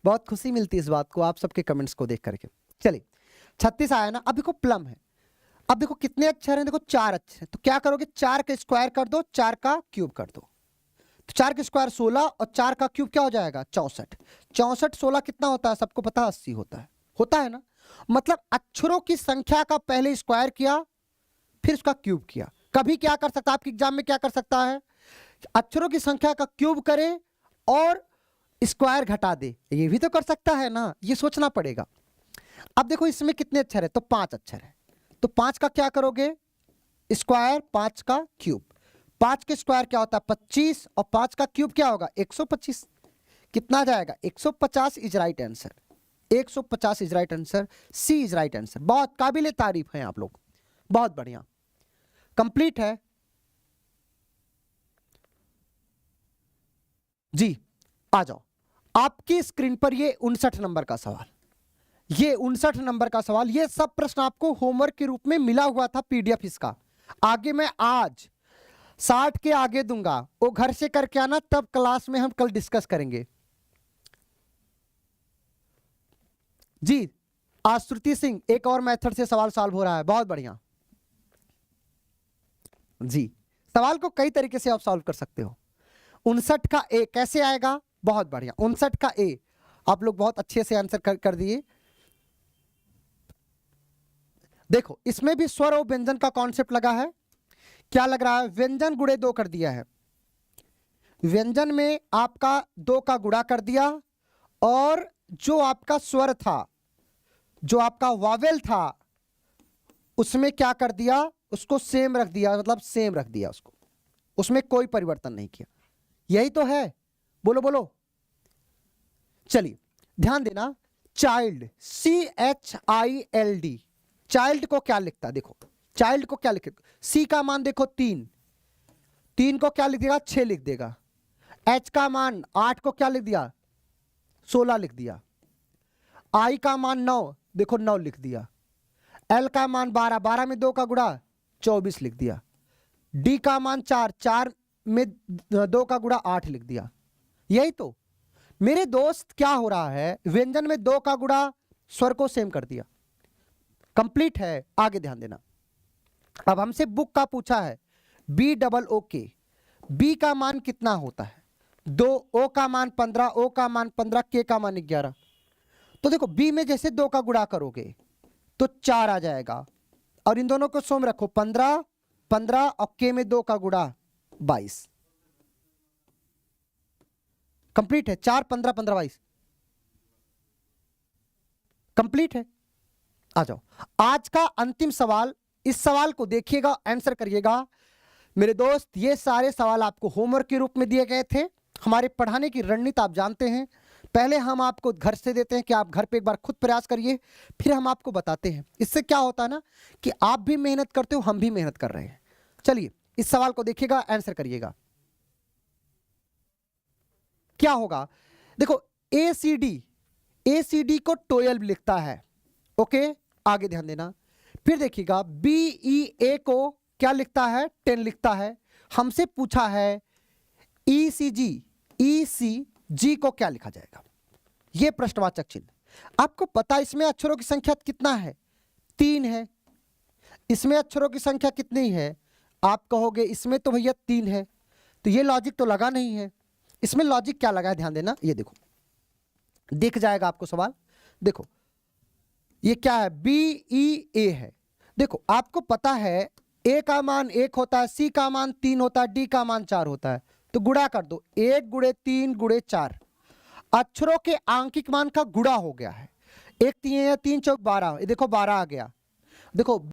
S1: बहुत खुशी मिलती है इस बात को, आप सबके कमेंट्स को देख करके। चलिए 36 आया ना। अब देखो प्लम है, अब देखो कितने अक्षर हैं, देखो 4 अक्षर हैं। तो क्या करोगे, 4 का स्क्वायर कर दो, 4 का क्यूब कर दो। तो 4 का स्क्वायर 16 और 4 का क्यूब क्या हो जाएगा, 64। 64 16 कितना होता है, सबको पता है 80 होता है ना। मतलब अक्षरों की संख्या का पहले स्क्वायर किया फिर उसका क्यूब किया। कभी क्या कर सकता है, आपके एग्जाम में क्या कर सकता है, अक्षरों की संख्या का क्यूब करे और स्क्वायर घटा दे, ये भी तो कर सकता है ना, ये सोचना पड़ेगा। अब देखो इसमें कितने अक्षर है, तो 5 अक्षर है। तो 5 का क्या करोगे स्क्वायर, 5 का क्यूब। 5 के स्क्वायर क्या होता है 25 और 5 का क्यूब क्या होगा 125। कितना आ जाएगा 150 is right answer. 150 is right answer, C is right answer. बहुत काबिले तारीफ हैं आप लोग, बहुत बढ़िया। कंप्लीट है जी। आ जाओ आपकी स्क्रीन पर ये 59 नंबर का सवाल, ये 59 नंबर का सवाल। ये सब प्रश्न आपको होमवर्क के रूप में मिला हुआ था PDF इसका। आगे मैं आज 60 के आगे दूंगा, वो घर से करके आना, तब क्लास में हम कल डिस्कस करेंगे जी। आश्रुति सिंह, एक और मेथड से सवाल सॉल्व हो रहा है, बहुत बढ़िया जी। सवाल को कई तरीके से आप सॉल्व कर सकते हो। 59 का ए कैसे आएगा, बहुत बढ़िया। 59 का ए आप लोग बहुत अच्छे से आंसर कर दिए। देखो इसमें भी स्वर और व्यंजन का कॉन्सेप्ट लगा है। क्या लग रहा है? व्यंजन गुणे 2 कर दिया है। व्यंजन में आपका 2 का गुणा कर दिया, और जो आपका स्वर था, जो आपका वावेल था, उसमें क्या कर दिया? उसको सेम रख दिया, मतलब सेम रख दिया उसको, उसमें कोई परिवर्तन नहीं किया। यही तो है, बोलो बोलो। चलिए ध्यान देना, चाइल्ड, CHILD, चाइल्ड को क्या लिखता है? देखो चाइल्ड को क्या लिखेगा? C का मान देखो 3, 3 को क्या लिख देगा? 6 लिख देगा। H का मान 8 को क्या लिख दिया? 16 लिख दिया। I का मान 9, देखो 9 लिख दिया। L का मान 12, 12 में 2 का गुणा 24 लिख दिया। D का मान 4, 4 में 2 का गुणा 8 लिख दिया। यही तो मेरे दोस्त क्या हो रहा है, व्यंजन में 2 का गुणा स्वर को सेम कर दिया। कंप्लीट है। आगे ध्यान देना, अब हमसे बुक का पूछा है BOOK, B का मान कितना होता है? 2, O का मान 15, O का मान 15, K का मान 11। तो देखो B में जैसे 2 का गुणा करोगे तो 4 आ जाएगा, और इन दोनों को सोम रखो, 15 15, और K में 2 का गुणा 22। कंप्लीट है। 4 15 15 22 कंप्लीट है। आ जाओ, आज का अंतिम सवाल। इस सवाल को देखिएगा, आंसर करिएगा। मेरे दोस्त ये सारे सवाल आपको होमवर्क के रूप में दिए गए थे। हमारे पढ़ाने की रणनीति आप जानते हैं, पहले हम आपको घर से देते हैं कि आप घर पे एक बार खुद प्रयास करिए, फिर हम आपको बताते हैं। इससे क्या होता है ना कि आप भी मेहनत करते हो, हम भी मेहनत कर रहे हैं। चलिए इस सवाल को देखिएगा, आंसर करिएगा। क्या होगा? देखो ACD को 12 लिखता है। ओके, आगे ध्यान देना। फिर देखिएगा BEA को क्या लिखता है? 10 लिखता है। हमसे पूछा है ECG को क्या लिखा जाएगा? यह प्रश्नवाचक चिन्ह। आपको पता है इसमें अक्षरों की संख्या कितना है? 3 है। इसमें अक्षरों की संख्या कितनी है? आप कहोगे इसमें तो भैया 3 है, तो ये लॉजिक तो लगा नहीं है। इसमें लॉजिक क्या लगा है? ध्यान देना, ये देखो दिख जाएगा आपको सवाल। देखो ये क्या है? BEA है। देखो आपको पता है A का मान 1 होता है, C का मान 3 होता है, D का मान 4 होता है, तो गुणा कर दो। 1 गुणे 3 गुणे 4, अक्षरों के आंकिक मान का गुणा हो गया है। 1 3 3 4 12, ये देखो 12 आ गया। देखो